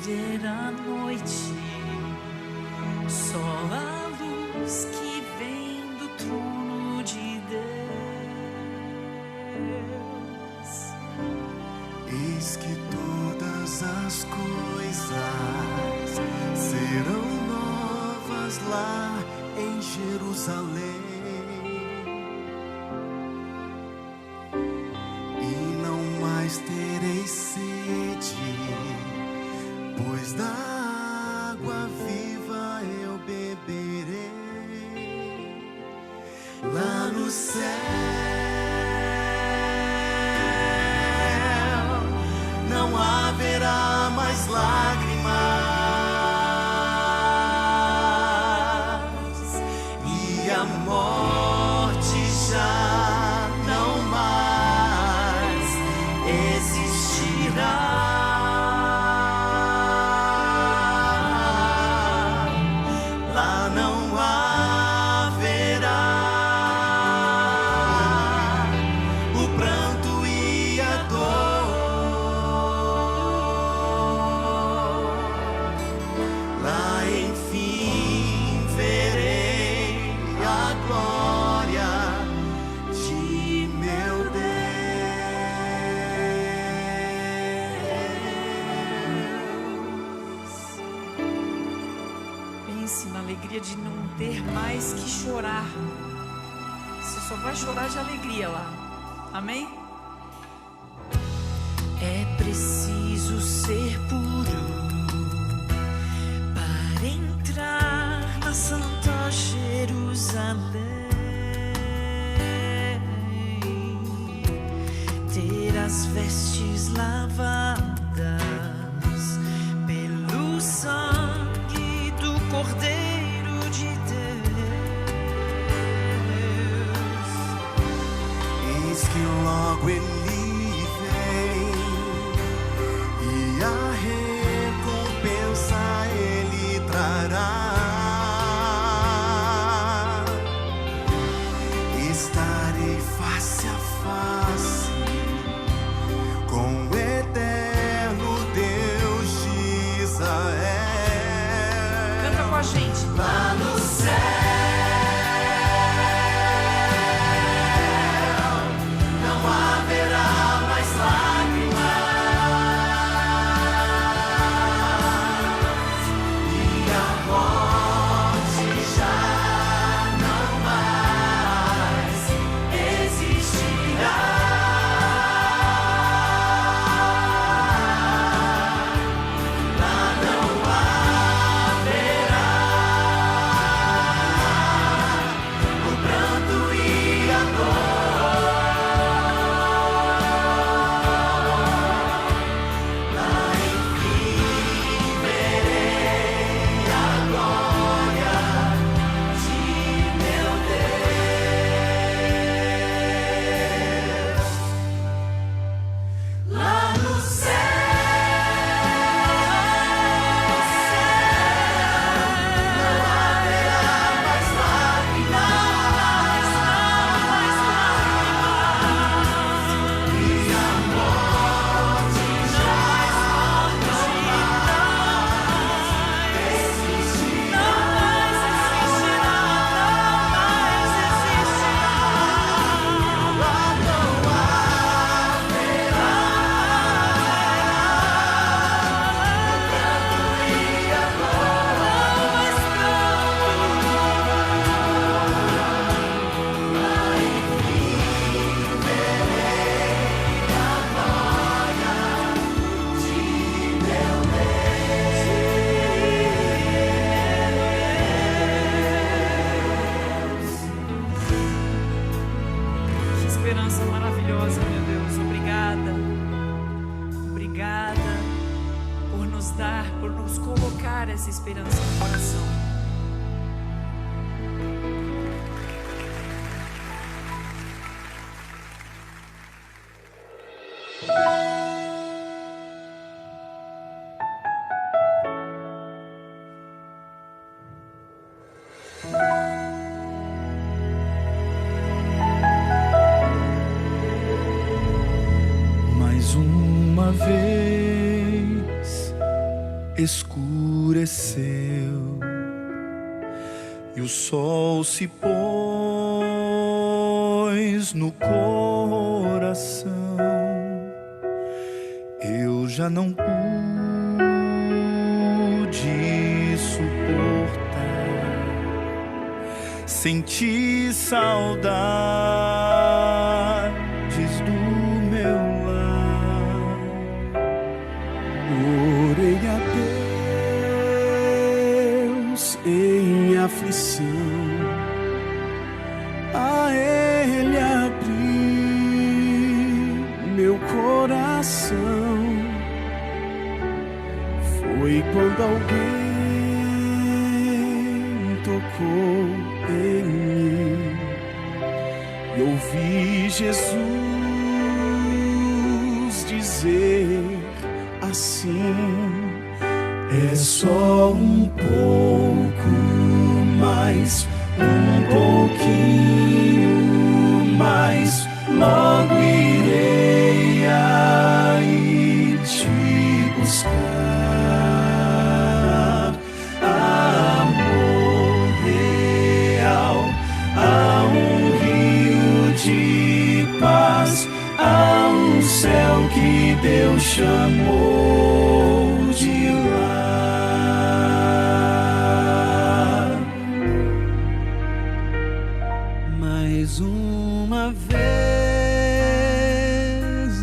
escurecer a noite, só a luz que vem do trono de Deus. Eis que todas as coisas serão novas lá em Jerusalém. Tereis sede, pois da água viva eu beberei. Lá no céu não haverá mais lágrimas, e a morte já não mais existirá. Lá não haverá o pranto e a dor. Lá enfim verei a glória de meu Deus. Na alegria de não ter mais que chorar. Você só vai chorar de alegria lá. Amém? É preciso ser puro para entrar na Santa Jerusalém. Ter as vestes lavadas pelo sangue do Cordeiro de Deus. Eis que logo ele vem e a recompensa ele trará. Estarei face a face com o eterno Deus de Israel. Canta com a gente. Lá no céu não haverá mais lágrimas, e a morte já não mais existirá. Lá não haverá o pranto e a dor. Lá enfim verei a glória de meu Deus. Lá no não haverá mais lágrimas, e a morte já não mais existirá. Lá não haverá o pranto e a dor. Lá enfim verei a glória de meu Deus. Que esperança maravilhosa, meu Deus. Obrigada. Obrigada por nos dar, por nos colocar essa esperança no coração. Mais uma vez escureceu e o sol se pôs no coração, eu já não pude suportar, senti saudades do meu lar. Orei a Deus em aflição, a Ele abri meu coração. Foi quando alguém tocou em mim e ouvi Jesus dizer assim: é só um pouco mais, um pouquinho mais, logo irei aí te buscar. Amor real, há um rio de paz, há um céu que Deus chamou de lar. Mais uma vez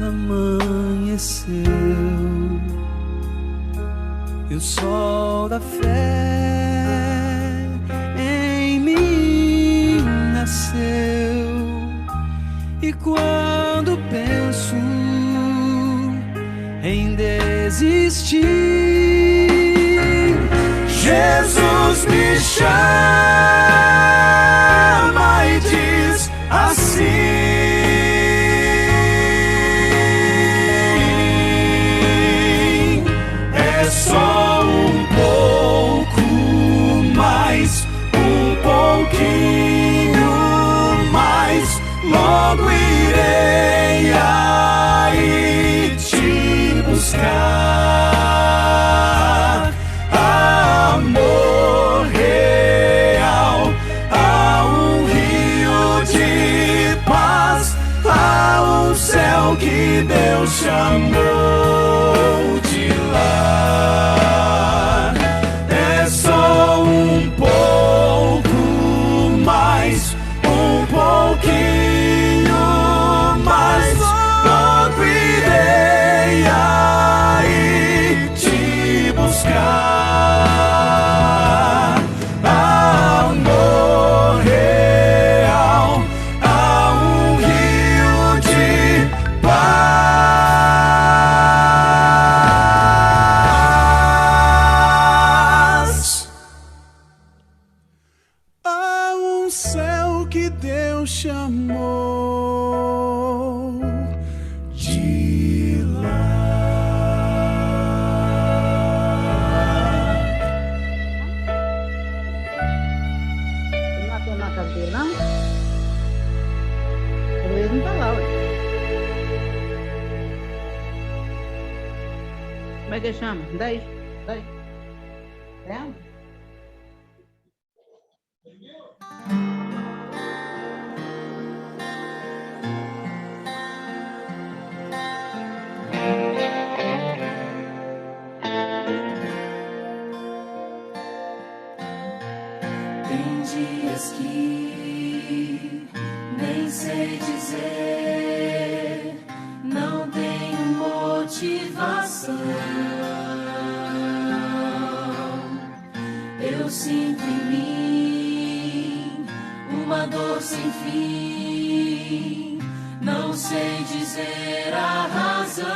amanheceu e o sol da fé em mim nasceu. E quando penso em desistir, Jesus me chama e diz assim: é só um pouco mais, um pouquinho mais, logo irei aí te buscar. Amor real, há um rio de paz, há um céu que Deus chamou de lar. É só um pouco mais, um pouquinho mais, logo irei aí te buscar. Amor real, há um rio de paz, há um céu que Deus chamou de lar. Não atende na casa dele, não? O Luiz não tá lá, ué. Como é que ele chama? Daí? É? Tem dias que nem sei dizer, não tenho motivação. Eu sinto em mim uma dor sem fim, não sei dizer a razão.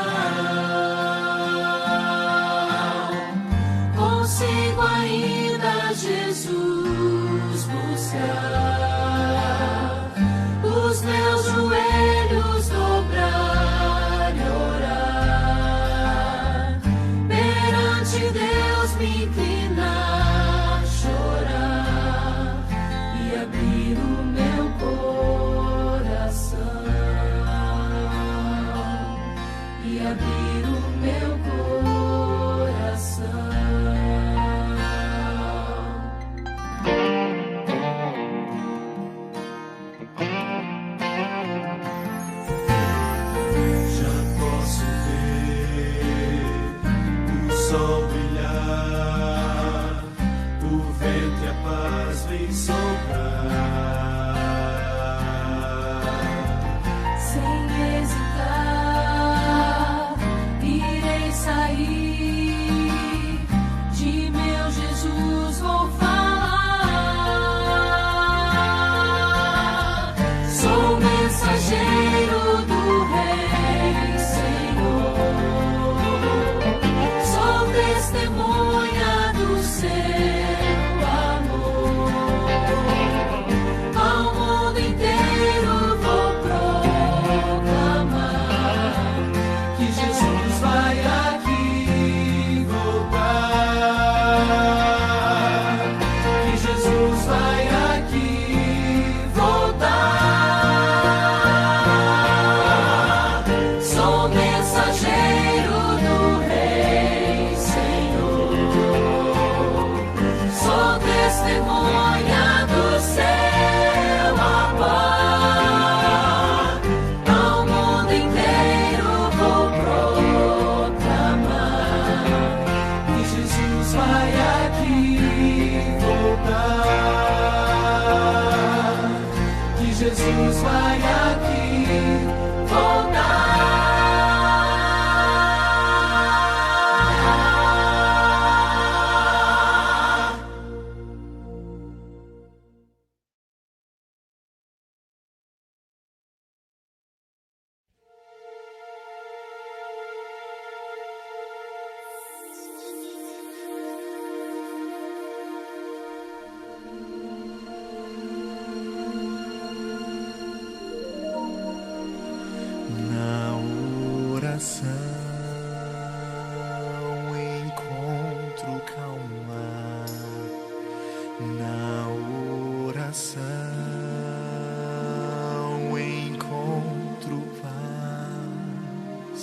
Consigo ainda, Jesus, buscar, os meus joelhos dobrar e orar, perante Deus me inclinar, chorar e abrir o meu coração, e abrir o meu coração. Jesus vai aqui voltar, que Jesus vai aqui voltar. Encontro calma na oração, encontro paz.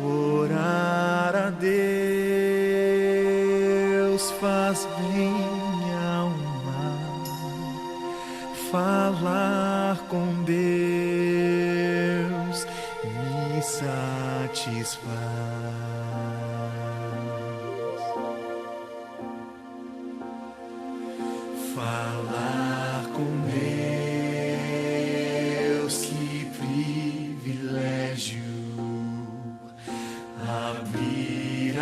Orar a Deus faz bem à alma, falar com Deus me satisfaz. Falar com Deus, que privilégio, abrir a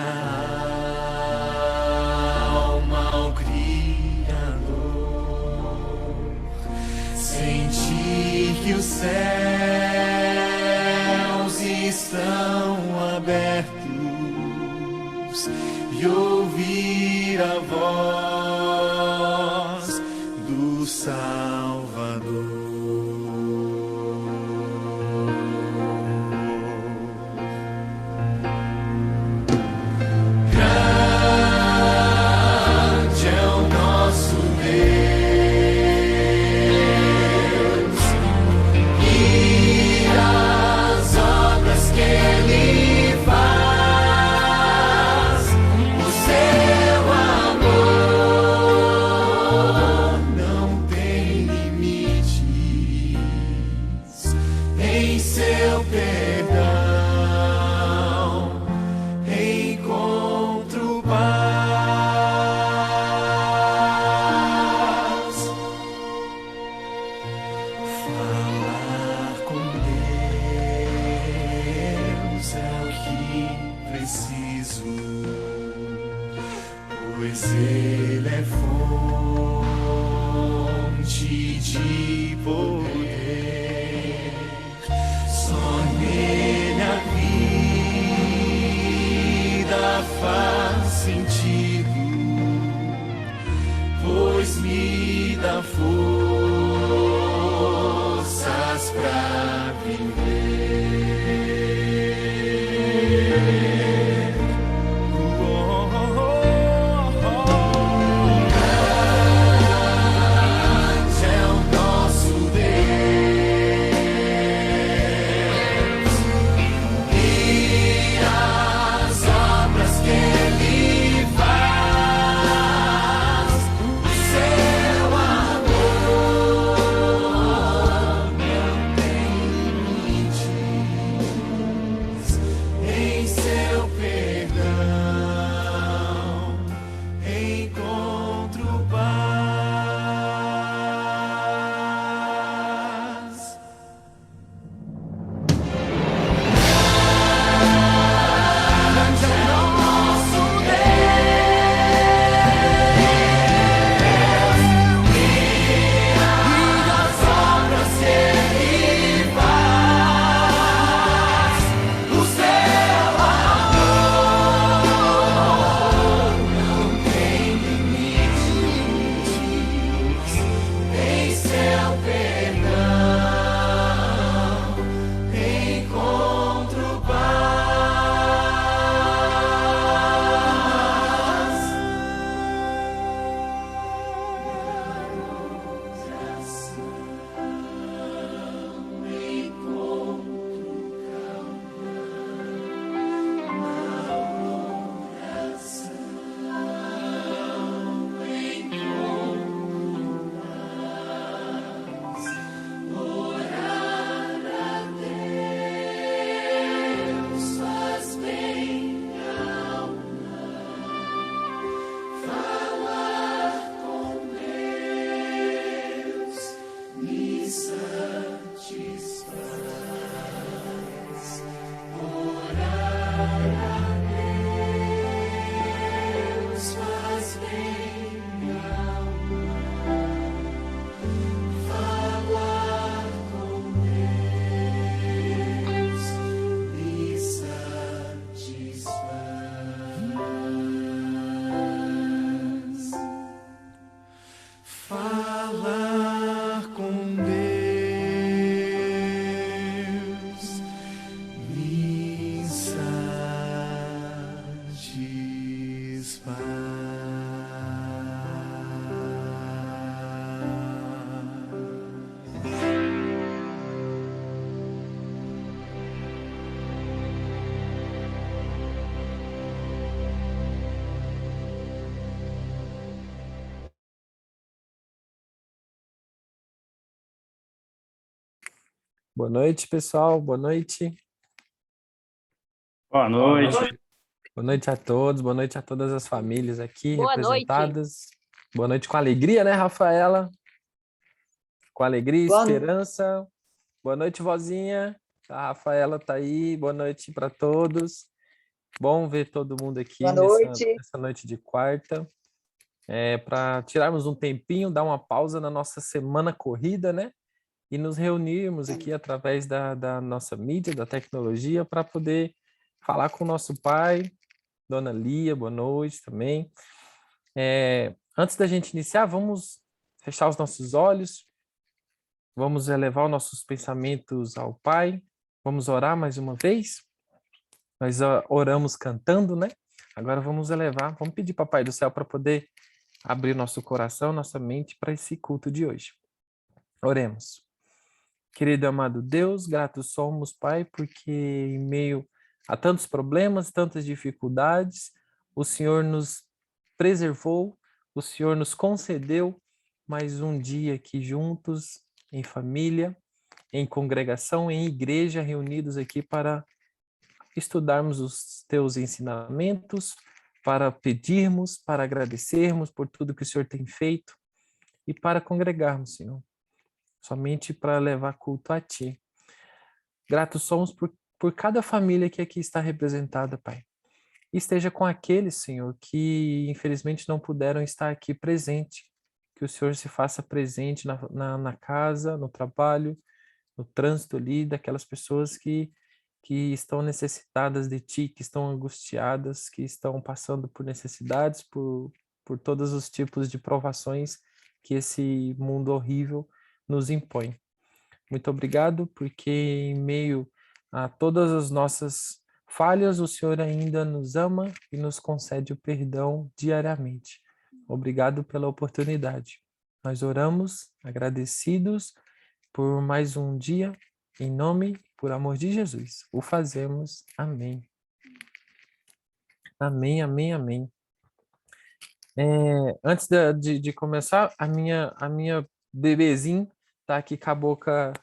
alma ao Criador, sentir que os céus estão abertos e ouvir a voz do Salvador. Grande é o nosso Deus e as obras que Ele faz, o seu amor não tem limites, em seu perdão encontro paz. Falar com Deus é o que preciso, pois Ele é fonte de poder. Só nele a vida faz sentido, pois me dá forças pra viver. Grande é o nosso Deus. Boa noite, pessoal. Boa noite. Boa noite. Boa noite a todos. Boa noite a todas as famílias aqui Boa noite. representadas. Boa noite com alegria, né, Rafaela? Com alegria e esperança. Boa noite, vozinha. A Rafaela tá aí. Boa noite para todos. Bom ver todo mundo aqui nessa noite de quarta. Para tirarmos um tempinho, dar uma pausa na nossa semana corrida, né? E nos reunirmos aqui através da nossa mídia, da tecnologia, para poder falar com o nosso pai, Dona Lia, boa noite também. Antes da gente iniciar, vamos fechar os nossos olhos, vamos elevar os nossos pensamentos ao Pai, vamos orar mais uma vez. Nós oramos cantando, né? Agora vamos elevar, vamos pedir para o Pai do Céu para poder abrir nosso coração, nossa mente para esse culto de hoje. Oremos. Querido e amado Deus, gratos somos, Pai, porque em meio a tantos problemas, tantas dificuldades, o Senhor nos preservou, o Senhor nos concedeu mais um dia aqui juntos, em família, em congregação, em igreja, reunidos aqui para estudarmos os teus ensinamentos, para pedirmos, para agradecermos por tudo que o Senhor tem feito e para congregarmos, Senhor, somente para levar culto a Ti. Gratos somos por cada família que aqui está representada, Pai. E esteja com aqueles, Senhor, que infelizmente não puderam estar aqui presente. Que o Senhor se faça presente na casa, no trabalho, no trânsito ali, daquelas pessoas que estão necessitadas de Ti, que estão angustiadas, que estão passando por necessidades, por todos os tipos de provações que esse mundo horrível nos impõe. Muito obrigado, porque em meio a todas as nossas falhas, o Senhor ainda nos ama e nos concede o perdão diariamente. Obrigado pela oportunidade. Nós oramos agradecidos por mais um dia, em nome, por amor de Jesus. O fazemos. Amém. Amém, amém, amém. Antes de começar, a minha bebezinha está aqui com a boca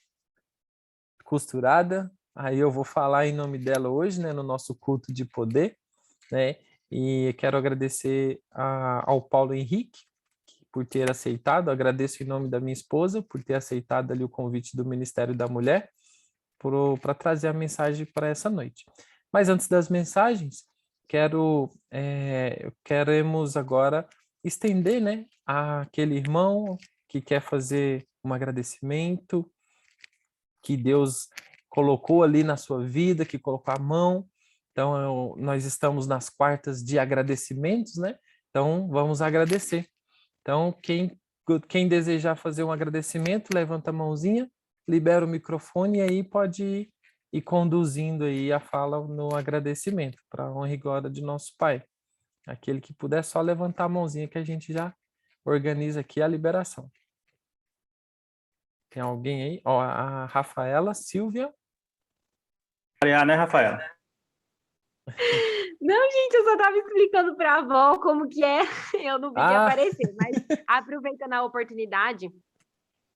costurada. Aí eu vou falar em nome dela hoje, né, no nosso culto de poder, né? E quero agradecer ao Paulo Henrique por ter aceitado. Agradeço em nome da minha esposa por ter aceitado ali o convite do Ministério da Mulher para trazer a mensagem para essa noite. Mas antes das mensagens, queremos agora estender, né, àquele irmão que quer fazer um agradecimento, que Deus colocou ali na sua vida, que colocou a mão. Então, nós estamos nas quartas de agradecimentos, né? Então, vamos agradecer. Então, quem desejar fazer um agradecimento, levanta a mãozinha, libera o microfone e aí pode ir conduzindo aí a fala no agradecimento, para a honra e glória de nosso Pai. Aquele que puder, só levantar a mãozinha que a gente já organiza aqui a liberação. Tem alguém aí? Ó, a Rafaela Silvia. Né, Rafaela? Não, gente, eu só tava explicando pra avó como que é. Eu não vi aparecer, mas aproveitando a oportunidade,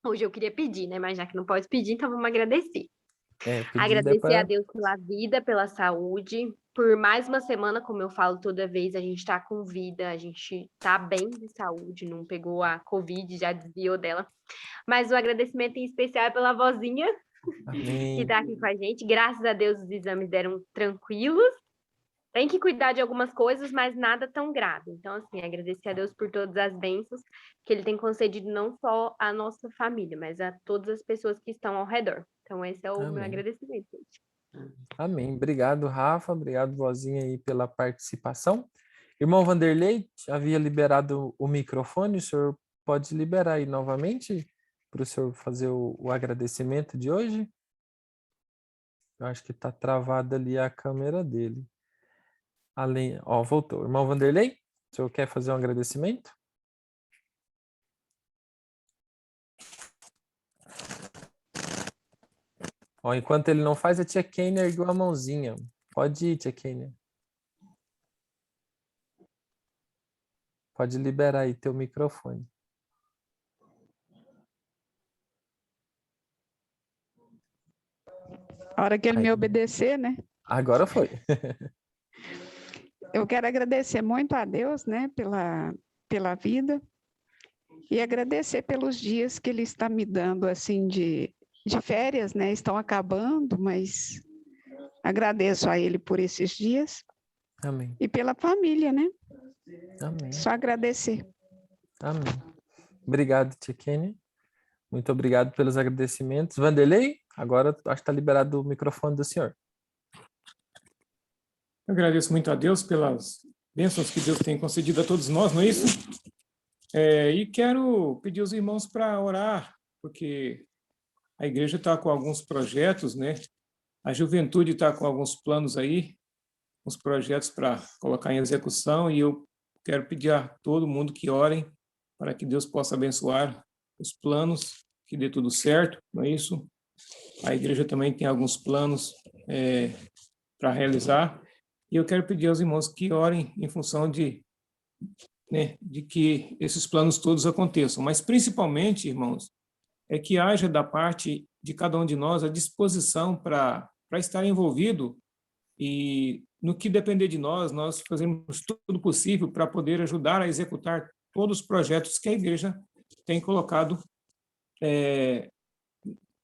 hoje eu queria pedir, né? Mas já que não pode pedir, então vamos agradecer. Agradecer a Deus pela vida, pela saúde, por mais uma semana, como eu falo toda vez, a gente tá com vida, a gente tá bem de saúde, não pegou a Covid, já desviou dela. Mas o agradecimento em especial é pela vozinha, que tá aqui com a gente. Graças a Deus os exames deram tranquilos. Tem que cuidar de algumas coisas, mas nada tão grave. Então, assim, agradecer a Deus por todas as bênçãos que Ele tem concedido não só à nossa família, mas a todas as pessoas que estão ao redor. Então, esse é o meu agradecimento, gente. Amém. Obrigado, Rafa. Obrigado, vozinha, aí, pela participação. Irmão Vanderlei, havia liberado o microfone. O senhor pode liberar aí novamente para o senhor fazer o agradecimento de hoje? Eu acho que está travada ali a câmera dele. Voltou. Irmão Vanderlei, o senhor quer fazer um agradecimento? Enquanto ele não faz, a tia Kênia ergueu a mãozinha. Pode ir, tia Kênia. Pode liberar aí teu microfone. A hora que ele Aí. me obedecer, né? Agora foi. Eu quero agradecer muito a Deus, né, pela vida e agradecer pelos dias que Ele está me dando, assim, de férias, né? Estão acabando, mas agradeço a Ele por esses dias Amém. e pela família, né? Amém. Só agradecer. Amém. Obrigado, Tia Kênia. Muito obrigado pelos agradecimentos. Vanderlei, agora acho que está liberado o microfone do senhor. Eu agradeço muito a Deus pelas bênçãos que Deus tem concedido a todos nós, não é isso? E quero pedir aos irmãos para orar, porque a igreja está com alguns projetos, né? A juventude está com alguns planos aí, uns projetos para colocar em execução, e eu quero pedir a todo mundo que orem para que Deus possa abençoar os planos, que dê tudo certo, não é isso? A igreja também tem alguns planos para realizar, e eu quero pedir aos irmãos que orem em função de que esses planos todos aconteçam, mas principalmente, irmãos, é que haja da parte de cada um de nós a disposição para estar envolvido e no que depender de nós, nós fazemos tudo possível para poder ajudar a executar todos os projetos que a igreja tem colocado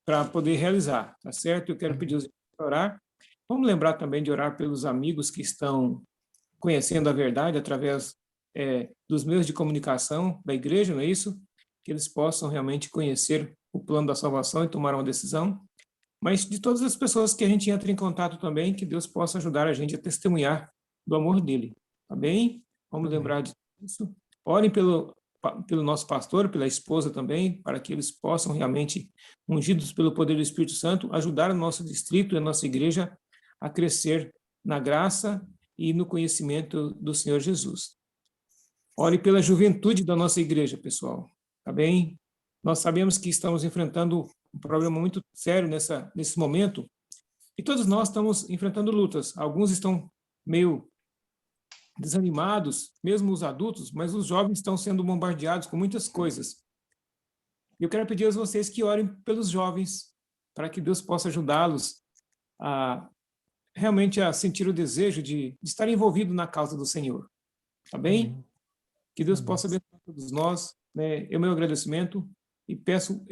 para poder realizar, tá certo? Eu quero pedir aos irmãos para orar. Vamos lembrar também de orar pelos amigos que estão conhecendo a verdade através dos meios de comunicação da igreja, não é isso? Que eles possam realmente conhecer o plano da salvação e tomar uma decisão. Mas de todas as pessoas que a gente entra em contato também, que Deus possa ajudar a gente a testemunhar do amor dele, tá bem? Vamos lembrar disso. Orem pelo nosso pastor, pela esposa também, para que eles possam realmente, ungidos pelo poder do Espírito Santo, ajudar o nosso distrito e a nossa igreja a crescer na graça e no conhecimento do Senhor Jesus. Ore pela juventude da nossa igreja, pessoal, tá bem? Nós sabemos que estamos enfrentando um problema muito sério nesse momento, e todos nós estamos enfrentando lutas. Alguns estão meio desanimados, mesmo os adultos, mas os jovens estão sendo bombardeados com muitas coisas. Eu quero pedir a vocês que orem pelos jovens, para que Deus possa ajudá-los realmente a sentir o desejo de estar envolvido na causa do Senhor. Tá bem? Que Deus possa abençoar todos nós, né? É o meu agradecimento, e peço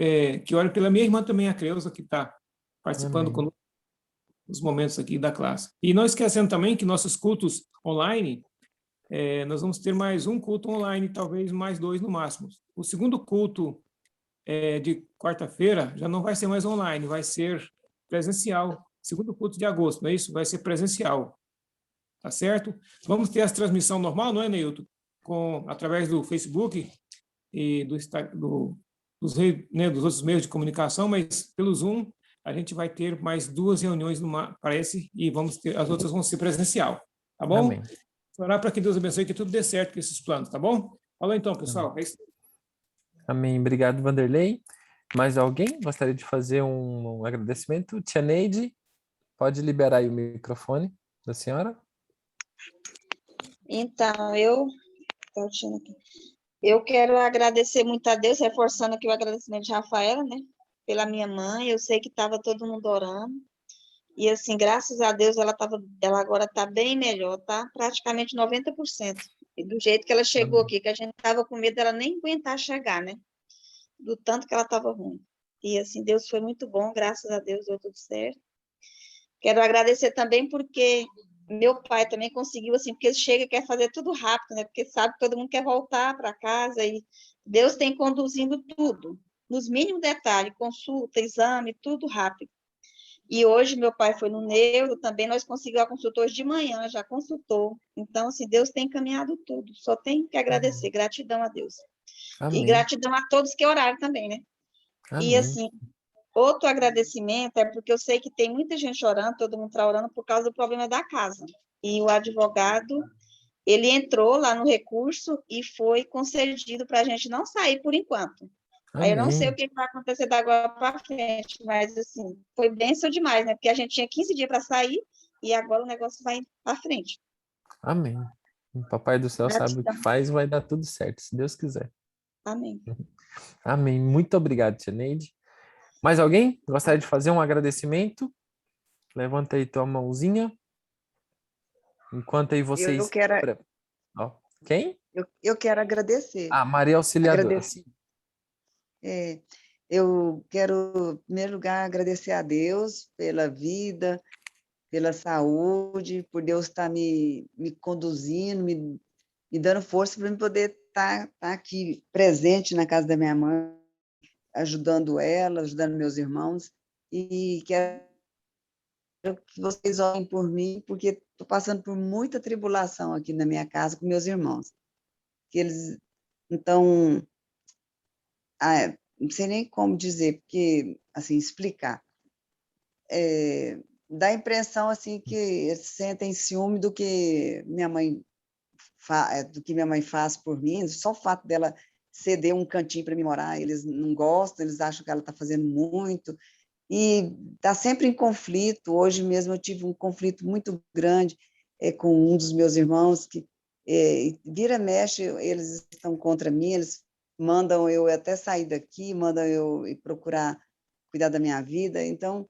que ore pela minha irmã também, a Creuza, que está participando conosco nos momentos aqui da classe. E não esquecendo também que nossos cultos online, nós vamos ter mais um culto online, talvez mais 2 no máximo. O segundo culto de quarta-feira já não vai ser mais online, vai ser presencial. Segundo culto de agosto, não é isso? Vai ser presencial. Tá certo? Vamos ter a transmissão normal, não é, Neilton? Através do Facebook e dos outros meios de comunicação, mas pelo Zoom a gente vai ter mais 2 reuniões, parece, e as outras vão ser presencial. Tá bom? Amém. Orar para que Deus abençoe e que tudo dê certo com esses planos, tá bom? Falou então, pessoal. É isso. Amém. Obrigado, Vanderlei. Mais alguém gostaria de fazer um agradecimento? Tia Neide, pode liberar aí o microfone da senhora? Então, eu quero agradecer muito a Deus, reforçando aqui o agradecimento de Rafaela, né? Pela minha mãe, eu sei que estava todo mundo orando, e assim, graças a Deus, ela agora está bem melhor, tá? Praticamente 90%. E do jeito que ela chegou aqui, que a gente estava com medo dela nem aguentar chegar, né? Do tanto que ela estava ruim. E assim, Deus foi muito bom, graças a Deus, deu tudo certo. Quero agradecer também porque meu pai também conseguiu, assim, porque ele chega e quer fazer tudo rápido, né? Porque sabe que todo mundo quer voltar para casa e Deus tem conduzindo tudo, nos mínimos detalhes, consulta, exame, tudo rápido. E hoje meu pai foi no neuro, também nós conseguimos a consulta hoje de manhã, já consultou. Então, assim, Deus tem encaminhado tudo, só tem que agradecer, gratidão a Deus. Amém. E gratidão a todos que oraram também, né? Amém. E assim, outro agradecimento é porque eu sei que tem muita gente orando, todo mundo está orando por causa do problema da casa. E o advogado, ele entrou lá no recurso e foi concedido para a gente não sair por enquanto. Aí eu não sei o que vai acontecer da agora para frente, mas assim, foi bênção demais, né? Porque a gente tinha 15 dias para sair e agora o negócio vai para frente. Amém. O Papai do Céu sabe o que faz, vai dar tudo certo, se Deus quiser. Amém. Amém. Muito obrigado, Tia Neide. Mais alguém gostaria de fazer um agradecimento? Levanta aí tua mãozinha. Enquanto aí vocês... Eu quero, Ó, quem? eu quero agradecer. Maria Auxiliadora. Agradecer. Eu quero, em primeiro lugar, agradecer a Deus pela vida, pela saúde, por Deus estar me conduzindo, me dando força para eu poder estar aqui presente na casa da minha mãe, ajudando ela, ajudando meus irmãos. E quero que vocês orem por mim, porque estou passando por muita tribulação aqui na minha casa com meus irmãos. Então, não sei nem como dizer, porque, assim, explicar. Dá a impressão, assim, que eles sentem ciúme do que minha mãe faz por mim, só o fato dela ceder um cantinho para mim morar, eles não gostam, eles acham que ela está fazendo muito, e está sempre em conflito. Hoje mesmo eu tive um conflito muito grande com um dos meus irmãos, que vira e mexe, eles estão contra mim, eles mandam eu até sair daqui, mandam eu ir procurar cuidar da minha vida. Então,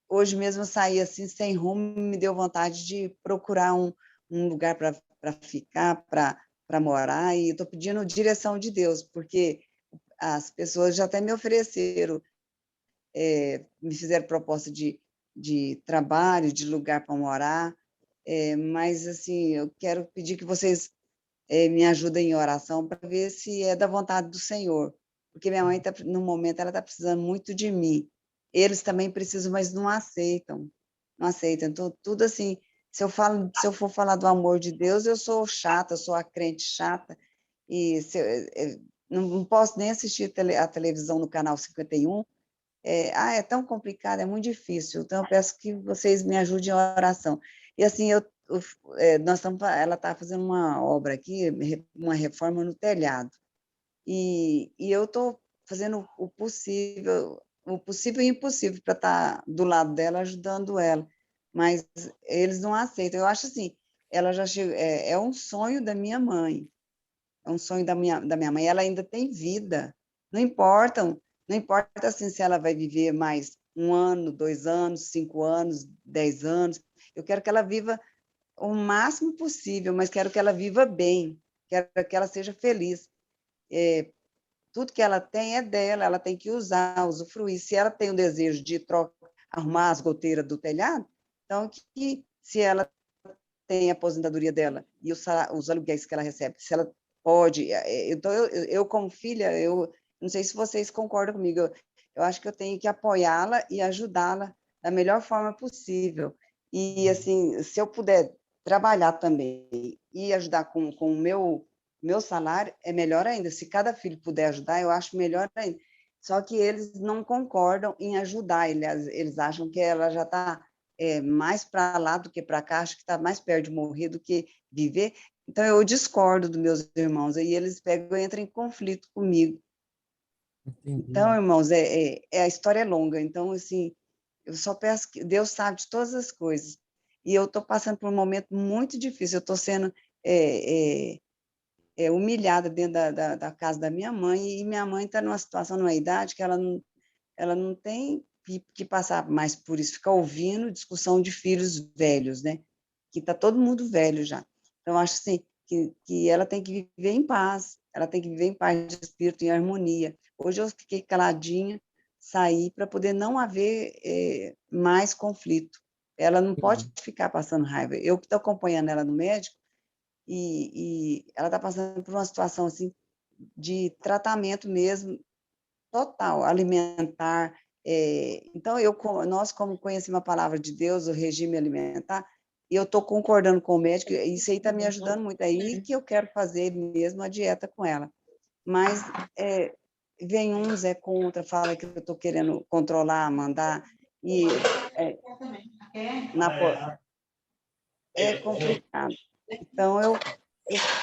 hoje mesmo eu saí assim, sem rumo, me deu vontade de procurar um lugar para ficar, para morar, e estou pedindo direção de Deus, porque as pessoas já até me ofereceram, me fizeram proposta de trabalho, de lugar para morar, mas assim, eu quero pedir que vocês me ajudem em oração para ver se é da vontade do Senhor, porque minha mãe, no momento, ela está precisando muito de mim. Eles também precisam, mas não aceitam. Então, tudo assim, se eu for falar do amor de Deus, eu sou chata, eu sou a crente chata, e não posso nem assistir a televisão no canal 51. É tão complicado, é muito difícil. Então, eu peço que vocês me ajudem em oração. E assim, ela está fazendo uma obra aqui, uma reforma no telhado, e eu estou fazendo o possível e o impossível para estar do lado dela, ajudando ela, mas eles não aceitam. Eu acho assim, ela já chegou, é um sonho da minha mãe, é um sonho da minha mãe, ela ainda tem vida, não importa assim, se ela vai viver mais 1 ano, 2 anos, 5 anos, 10 anos, eu quero que ela viva o máximo possível, mas quero que ela viva bem, quero que ela seja feliz. Tudo que ela tem é dela, ela tem que usufruir. Se ela tem o desejo de arrumar as goteiras do telhado, então se ela tem a aposentadoria dela e os aluguéis que ela recebe, se ela pode, então eu como filha, eu não sei se vocês concordam comigo, eu acho que eu tenho que apoiá-la e ajudá-la da melhor forma possível. E assim, se eu puder trabalhar também e ajudar com o meu salário, é melhor ainda. Se cada filho puder ajudar, eu acho melhor ainda. Só que eles não concordam em ajudar, eles acham que ela já está mais para lá do que para cá, acho que está mais perto de morrer do que viver. Então, eu discordo dos meus irmãos, aí eles entram em conflito comigo. Entendi. Então, irmãos, a história é longa, então, assim, eu só peço que Deus sabe de todas as coisas, e eu estou passando por um momento muito difícil, eu estou sendo humilhada dentro da casa da minha mãe, e minha mãe está numa situação, numa idade que ela não tem que passar mais por isso, ficar ouvindo discussão de filhos velhos, né? Que está todo mundo velho já. Então, acho assim, que ela tem que viver em paz, ela tem que viver em paz de espírito, em harmonia. Hoje eu fiquei caladinha, saí para poder não haver mais conflito. Ela não pode ficar passando raiva. Eu que estou acompanhando ela no médico, e ela está passando por uma situação assim, de tratamento mesmo, total, alimentar. Então, nós, como conhecemos a palavra de Deus, o regime alimentar, e eu estou concordando com o médico, isso aí está me ajudando muito, aí que eu quero fazer mesmo a dieta com ela. Mas vem uns contra, fala que eu estou querendo controlar, mandar, e é complicado. Então, eu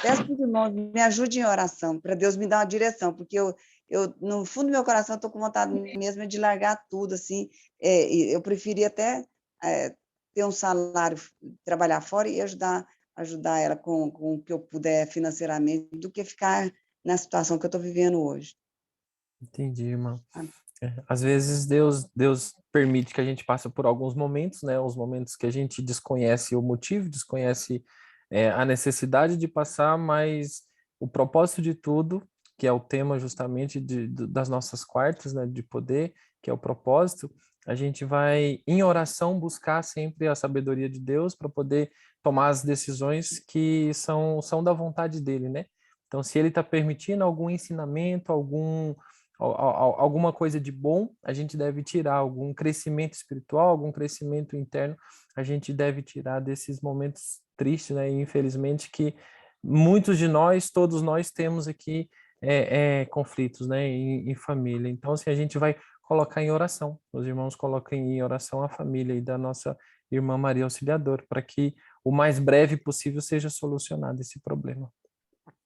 peço para os irmãos, me ajudem em oração, para Deus me dar uma direção, porque eu, no fundo do meu coração, estou com vontade mesmo de largar tudo, assim, eu preferia até ter um salário, trabalhar fora e ajudar ela com o que eu puder financeiramente, do que ficar na situação que eu estou vivendo hoje. Entendi, irmão. Às vezes Deus permite que a gente passe por alguns momentos, né? Os momentos que a gente desconhece o motivo, desconhece a necessidade de passar, mas o propósito de tudo, que é o tema justamente das nossas quartas, né? De poder, que é o propósito, a gente vai em oração buscar sempre a sabedoria de Deus para poder tomar as decisões que são da vontade dele, né? Então, se ele está permitindo algum ensinamento, alguma coisa de bom, a gente deve tirar algum crescimento espiritual, algum crescimento interno, a gente deve tirar desses momentos tristes, né? E infelizmente que muitos de nós, todos nós temos aqui conflitos, né? Em família. Então, assim, a gente vai colocar em oração. Os irmãos colocam em oração a família e da nossa irmã Maria Auxiliadora, para que o mais breve possível seja solucionado esse problema.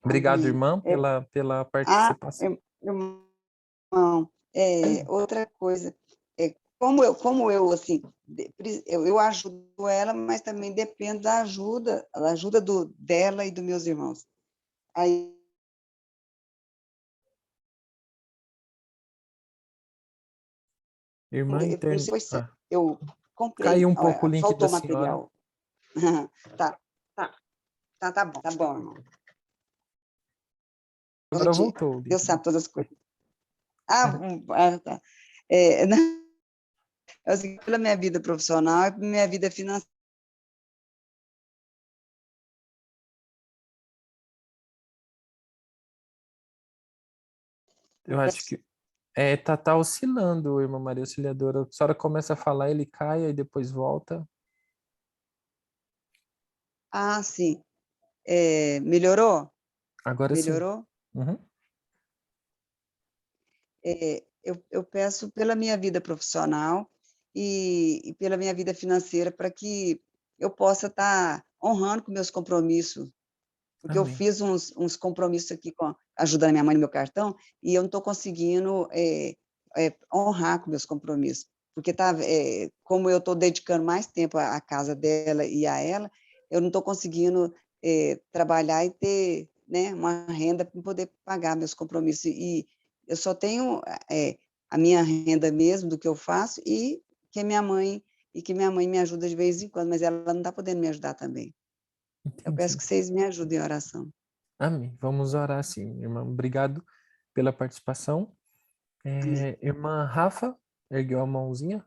Obrigado, Amém. irmã, pela participação. Irmão, outra coisa, como eu assim, eu ajudo ela, mas também dependo da ajuda dela e dos meus irmãos. Aí Irmã interna. Eu comprei. Caiu um pouco o link faltou da senhora. material. Tá bom, irmão. Agora voltou. Deus sabe todas as coisas. Tá. Pela minha vida profissional e minha vida financeira. Eu acho que tá oscilando, irmã Maria Auxiliadora. A senhora começa a falar, ele cai, e depois volta. Sim. Melhorou? Agora melhorou? Sim. Uhum. Eu peço pela minha vida profissional e pela minha vida financeira para que eu possa estar honrando com meus compromissos, porque Amém. eu fiz uns compromissos aqui ajudando minha mãe no meu cartão e eu não estou conseguindo honrar com meus compromissos, porque como eu estou dedicando mais tempo à casa dela e a ela, eu não estou conseguindo trabalhar e ter, né, uma renda para poder pagar meus compromissos, e eu só tenho a minha renda mesmo do que eu faço e que minha mãe me ajuda de vez em quando, mas ela não está podendo me ajudar também. Entendi. Eu peço que vocês me ajudem em oração. Amém. Vamos orar sim, irmã. Obrigado pela participação. Irmã Rafa, ergueu a mãozinha.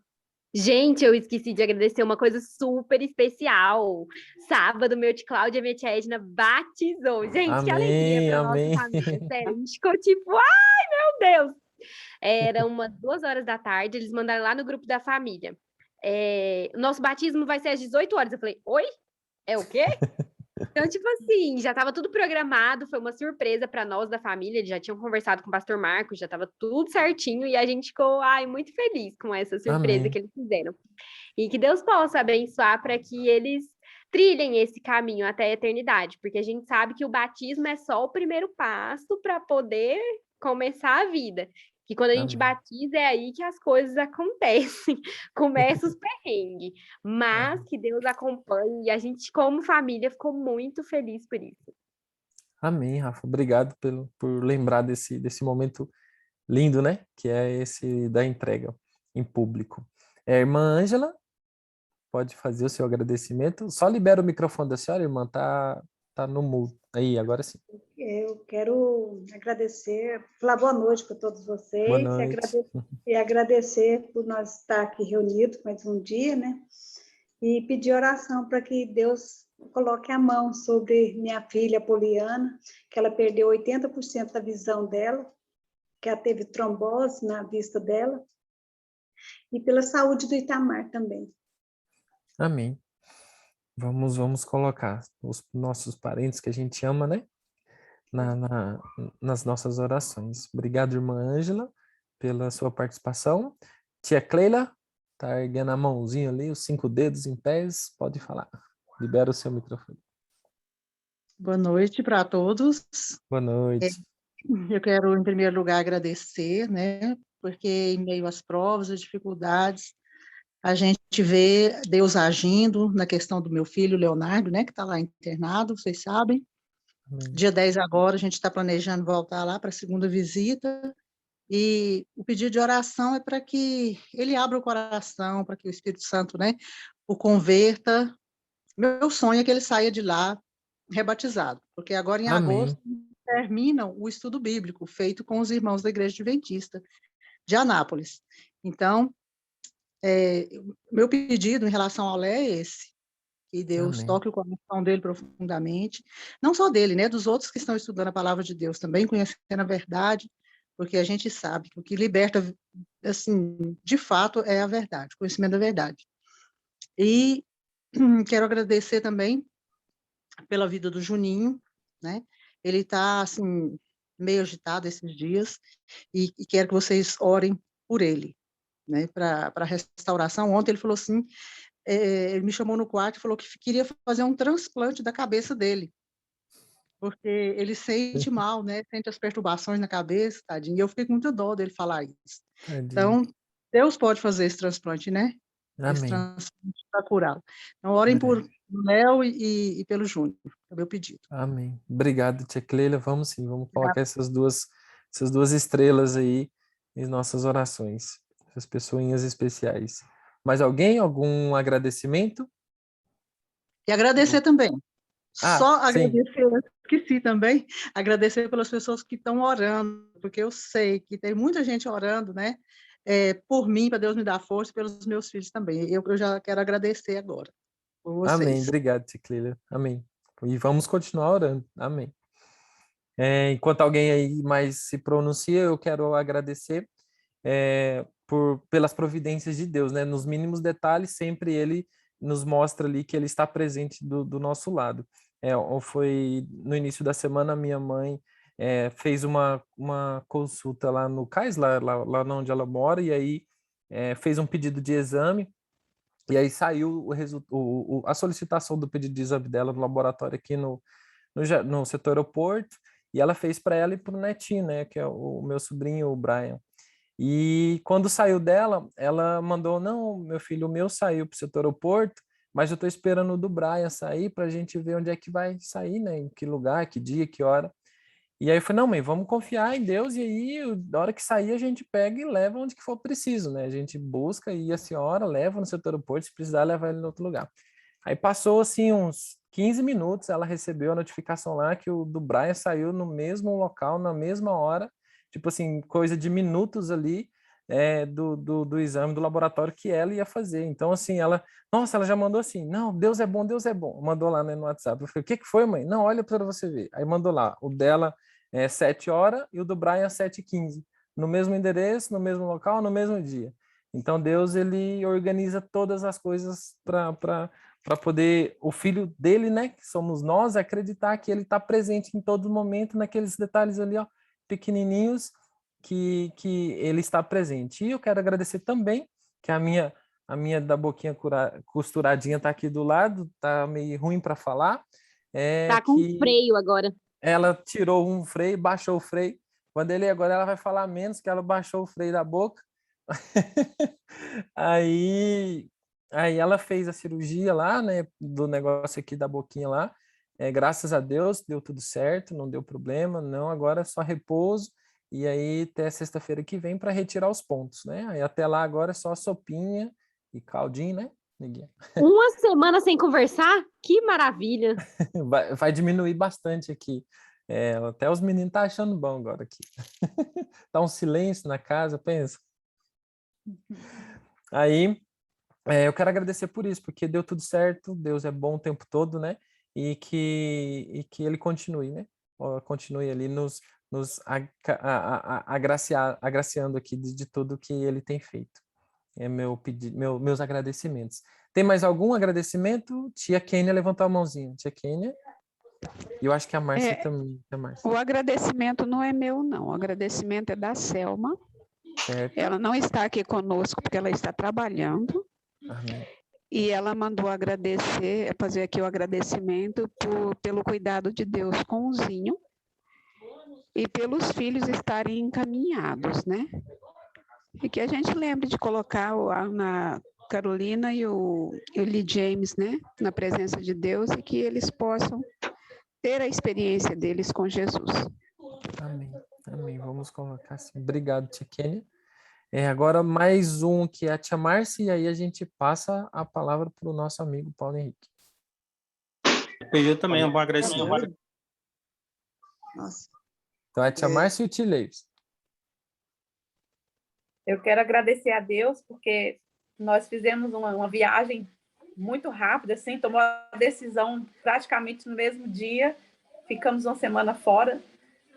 Gente, eu esqueci de agradecer uma coisa super especial. Sábado, meu tia Cláudia e minha tia Edna batizou. Gente, Amém, que alegria para nossa amém. família. Sério, a gente ficou tipo, ai, meu Deus! Era umas 2h da tarde, eles mandaram lá no grupo da família. O nosso batismo vai ser às 18 horas. Eu falei, oi? É o quê? Então, tipo assim, já estava tudo programado, foi uma surpresa para nós da família, eles já tinham conversado com o pastor Marcos, já estava tudo certinho, e a gente ficou, muito feliz com essa surpresa Amém. que eles fizeram. E que Deus possa abençoar para que eles trilhem esse caminho até a eternidade, porque a gente sabe que o batismo é só o primeiro passo para poder começar a vida. Que quando a gente Amém. batiza é aí que as coisas acontecem, começa os perrengues, mas que Deus acompanhe, e a gente, como família, ficou muito feliz por isso. Amém, Rafa. Obrigado por lembrar desse momento lindo, né? Que é esse da entrega em público. Irmã Ângela, pode fazer o seu agradecimento. Só libera o microfone da senhora, irmã. Tá no mudo. Aí, agora sim. Eu quero agradecer, falar boa noite para todos vocês. Boa noite. E agradecer por nós estar aqui reunidos mais um dia, né? E pedir oração para que Deus coloque a mão sobre minha filha Poliana, que ela perdeu 80% da visão dela, que ela teve trombose na vista dela, e pela saúde do Itamar também. Amém. Vamos colocar os nossos parentes que a gente ama, né? Nas nossas orações. Obrigado, irmã Ângela, pela sua participação. Tia Cleila, tá erguendo a mãozinha ali, os 5 dedos em pés, pode falar. Libera o seu microfone. Boa noite para todos. Boa noite. Eu quero, em primeiro lugar, agradecer, né? Porque em meio às provas, às dificuldades, a gente vê Deus agindo na questão do meu filho, Leonardo, né? Que está lá internado, vocês sabem. Dia 10 agora, a gente está planejando voltar lá para a segunda visita, E o pedido de oração é para que ele abra o coração, para que o Espírito Santo, né, o converta. Meu sonho é que ele saia de lá rebatizado, porque agora em Amém. agosto terminam o estudo bíblico feito com os irmãos da Igreja Adventista de Anápolis. Então, meu pedido em relação ao Lé é esse, que Deus Amém. toque o coração dele profundamente, não só dele, né, dos outros que estão estudando a palavra de Deus também, conhecendo a verdade, porque a gente sabe que o que liberta, assim, de fato, é a verdade, o conhecimento da verdade. E quero agradecer também pela vida do Juninho, né? Ele está, assim, meio agitado esses dias, e quero que vocês orem por ele, né? Para a restauração. Ontem ele falou assim, ele me chamou no quarto e falou que queria fazer um transplante da cabeça dele, porque ele sente mal, né? Sente as perturbações na cabeça, tadinho. E eu fiquei com muita dó dele falar isso. Tadinho. Então, Deus pode fazer esse transplante, né? Esse Amém. transplante para curá-lo. Então, orem por Léo e pelo Júnior, é o meu pedido. Amém. Obrigado, tia Cleila. Vamos sim, vamos colocar essas duas estrelas aí em nossas orações, essas pessoinhas especiais. Mais alguém? Algum agradecimento? E agradecer também. Só sim. agradecer, eu esqueci também, agradecer pelas pessoas que estão orando, porque eu sei que tem muita gente orando, né? Por mim, para Deus me dar força, e pelos meus filhos também. Eu já quero agradecer agora por vocês. Amém. Obrigado, tia Cleila. Amém. E vamos continuar orando. Amém. Enquanto alguém aí mais se pronuncia, eu quero agradecer pelas providências de Deus, né? Nos mínimos detalhes, sempre Ele nos mostra ali que Ele está presente do nosso lado. Foi no início da semana, minha mãe fez uma consulta lá no CAIS, lá onde ela mora, e aí fez um pedido de exame, e aí saiu a solicitação do pedido de exame dela no laboratório aqui no setor aeroporto, e ela fez para ela e para o netinho, né, que é o meu sobrinho, o Brian. E quando saiu dela, ela mandou, não, meu filho, o meu saiu para o setor aeroporto, mas eu estou esperando o do Brian sair para a gente ver onde é que vai sair, né, em que lugar, que dia, que hora. E aí eu falei, não, mãe, vamos confiar em Deus, e aí, na hora que sair, a gente pega e leva onde que for preciso, né? A gente busca e a senhora leva no setor aeroporto, se precisar, levar ele em outro lugar. Aí passou, assim, uns 15 minutos, ela recebeu a notificação lá que o do Brian saiu no mesmo local, na mesma hora, tipo assim, coisa de minutos ali, do exame do laboratório que ela ia fazer. Então, assim, ela já mandou assim, não, Deus é bom, mandou lá, né, no WhatsApp. Eu falei, o que foi, mãe? Não, olha para você ver. Aí mandou lá, o dela 7 horas e o do Brian 7h15, no mesmo endereço, no mesmo local, no mesmo dia. Então, Deus, ele organiza todas as coisas para poder o filho dele, né, que somos nós, acreditar que ele está presente em todo momento, naqueles detalhes ali, ó, pequenininhos, que ele está presente. E eu quero agradecer também que a minha da boquinha costuradinha está aqui do lado, está meio ruim para falar. Tá com freio agora. Ela tirou um freio, baixou o freio. Quando agora ela vai falar menos, que ela baixou o freio da boca. Aí ela fez a cirurgia lá, né, do negócio aqui da boquinha lá. Graças a Deus deu tudo certo, não deu problema, não. Agora é só repouso. E aí até sexta-feira que vem para retirar os pontos, né? Aí até lá agora é só sopinha e caldinho, né, Neguinha? Uma semana sem conversar? Que maravilha! Vai diminuir bastante aqui. Até os meninos estão achando bom agora aqui. Tá um silêncio na casa, pensa. Aí eu quero agradecer por isso, porque deu tudo certo, Deus é bom o tempo todo, né? E que Ele continue, né? Continue ali nos agraciando aqui de tudo que Ele tem feito. É meu pedido, meus agradecimentos. Tem mais algum agradecimento? Tia Kênia levantou a mãozinha. Tia Kênia? E eu acho que a Márcia também. O agradecimento não é meu, não. O agradecimento é da Selma. Certo. Ela não está aqui conosco porque ela está trabalhando. Amém. E ela mandou fazer aqui o agradecimento pelo cuidado de Deus com o Zinho e pelos filhos estarem encaminhados, né? E que a gente lembre de colocar a Ana Carolina e o Lee James, né, na presença de Deus, e que eles possam ter a experiência deles com Jesus. Amém. Amém. Vamos colocar assim. Obrigado, tia Kênia. Agora mais um que é a tia Márcia, e aí a gente passa a palavra para o nosso amigo Paulo Henrique. Eu também um bom agradecimento. Nossa. Então é a tia Márcia e o tio Leis. Eu quero agradecer a Deus porque nós fizemos uma viagem muito rápida, assim, tomou a decisão praticamente no mesmo dia, ficamos uma semana fora,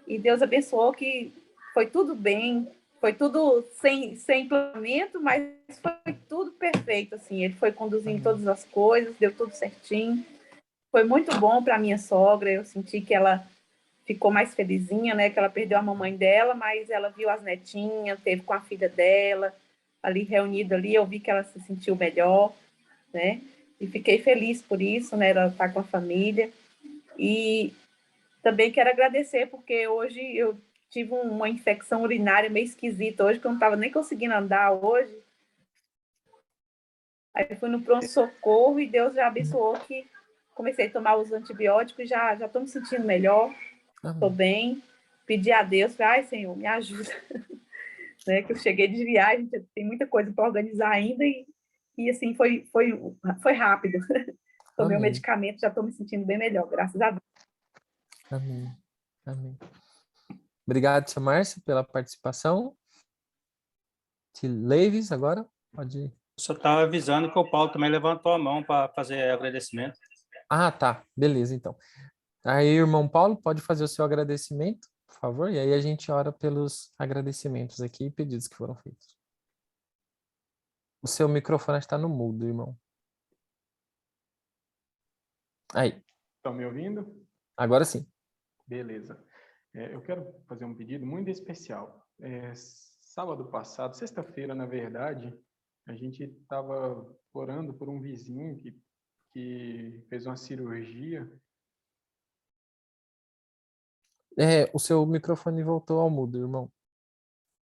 e Deus abençoou que foi tudo bem, foi tudo sem planejamento, mas foi tudo perfeito, assim, ele foi conduzindo todas as coisas, deu tudo certinho, foi muito bom para minha sogra, eu senti que ela ficou mais felizinha, né, que ela perdeu a mamãe dela, mas ela viu as netinhas, teve com a filha dela, ali reunida ali, eu vi que ela se sentiu melhor, né, e fiquei feliz por isso, né, ela está com a família, e também quero agradecer, porque hoje eu tive uma infecção urinária meio esquisita hoje, que eu não estava nem conseguindo andar hoje, aí eu fui no pronto-socorro e Deus já abençoou que comecei a tomar os antibióticos e já estou me sentindo melhor, estou bem, pedi a Deus, falei, ai Senhor, me ajuda, né, que eu cheguei de viagem, tem muita coisa para organizar ainda e assim, foi rápido, tomei o medicamento, já estou me sentindo bem melhor, graças a Deus. Amém. Amém. Obrigado, tia Márcia, pela participação. Tia Leis, agora pode ir. Só estava avisando que o Paulo também levantou a mão para fazer agradecimento. Ah, tá. Beleza, então. Aí, irmão Paulo, pode fazer o seu agradecimento, por favor? E aí a gente ora pelos agradecimentos aqui e pedidos que foram feitos. O seu microfone está no mudo, irmão. Aí. Estão me ouvindo? Agora sim. Beleza. Eu quero fazer um pedido muito especial. Sábado passado, sexta-feira, na verdade, a gente estava orando por um vizinho que fez uma cirurgia. O seu microfone voltou ao mudo, irmão.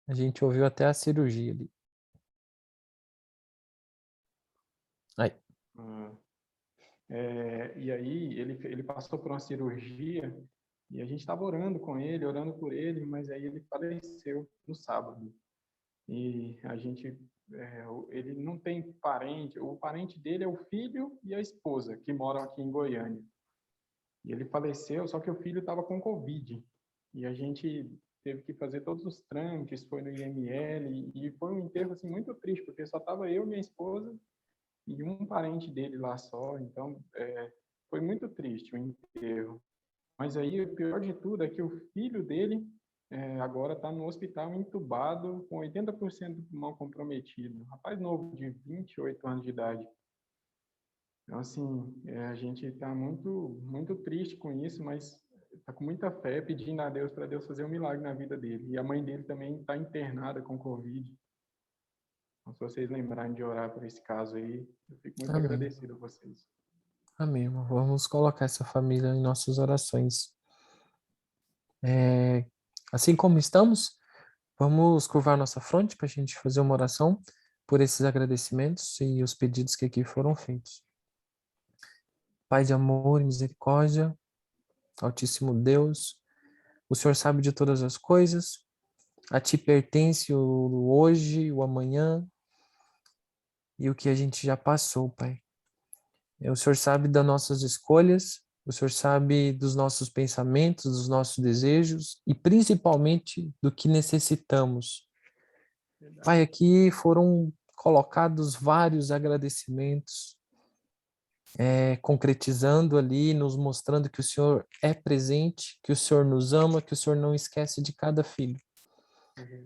A gente ouviu até a cirurgia ali. Aí. E aí ele passou por uma cirurgia e a gente estava orando com ele, orando por ele, mas aí ele faleceu no sábado. E a gente, ele não tem parente, o parente dele é o filho e a esposa, que moram aqui em Goiânia. E ele faleceu, só que o filho estava com Covid. E a gente teve que fazer todos os trâmites, foi no IML, e foi um enterro assim, muito triste, porque só estava eu, minha esposa, e um parente dele lá só, então foi muito triste o enterro. Mas aí o pior de tudo é que o filho dele agora está no hospital entubado com 80% do pulmão comprometido. Um rapaz novo, de 28 anos de idade. Então, assim, a gente está muito, muito triste com isso, mas está com muita fé, pedindo a Deus para Deus fazer um milagre na vida dele. E a mãe dele também está internada com Covid. Então, se vocês lembrarem de orar por esse caso aí, eu fico muito agradecido a vocês. Amém, irmão. Vamos colocar essa família em nossas orações. Assim como estamos, vamos curvar nossa fronte para a gente fazer uma oração por esses agradecimentos e os pedidos que aqui foram feitos. Pai de amor e misericórdia, Altíssimo Deus, o Senhor sabe de todas as coisas, a Ti pertence o hoje, o amanhã e o que a gente já passou, Pai. O Senhor sabe das nossas escolhas, o Senhor sabe dos nossos pensamentos, dos nossos desejos e principalmente do que necessitamos. Pai, aqui foram colocados vários agradecimentos, concretizando ali, nos mostrando que o Senhor é presente, que o Senhor nos ama, que o Senhor não esquece de cada filho.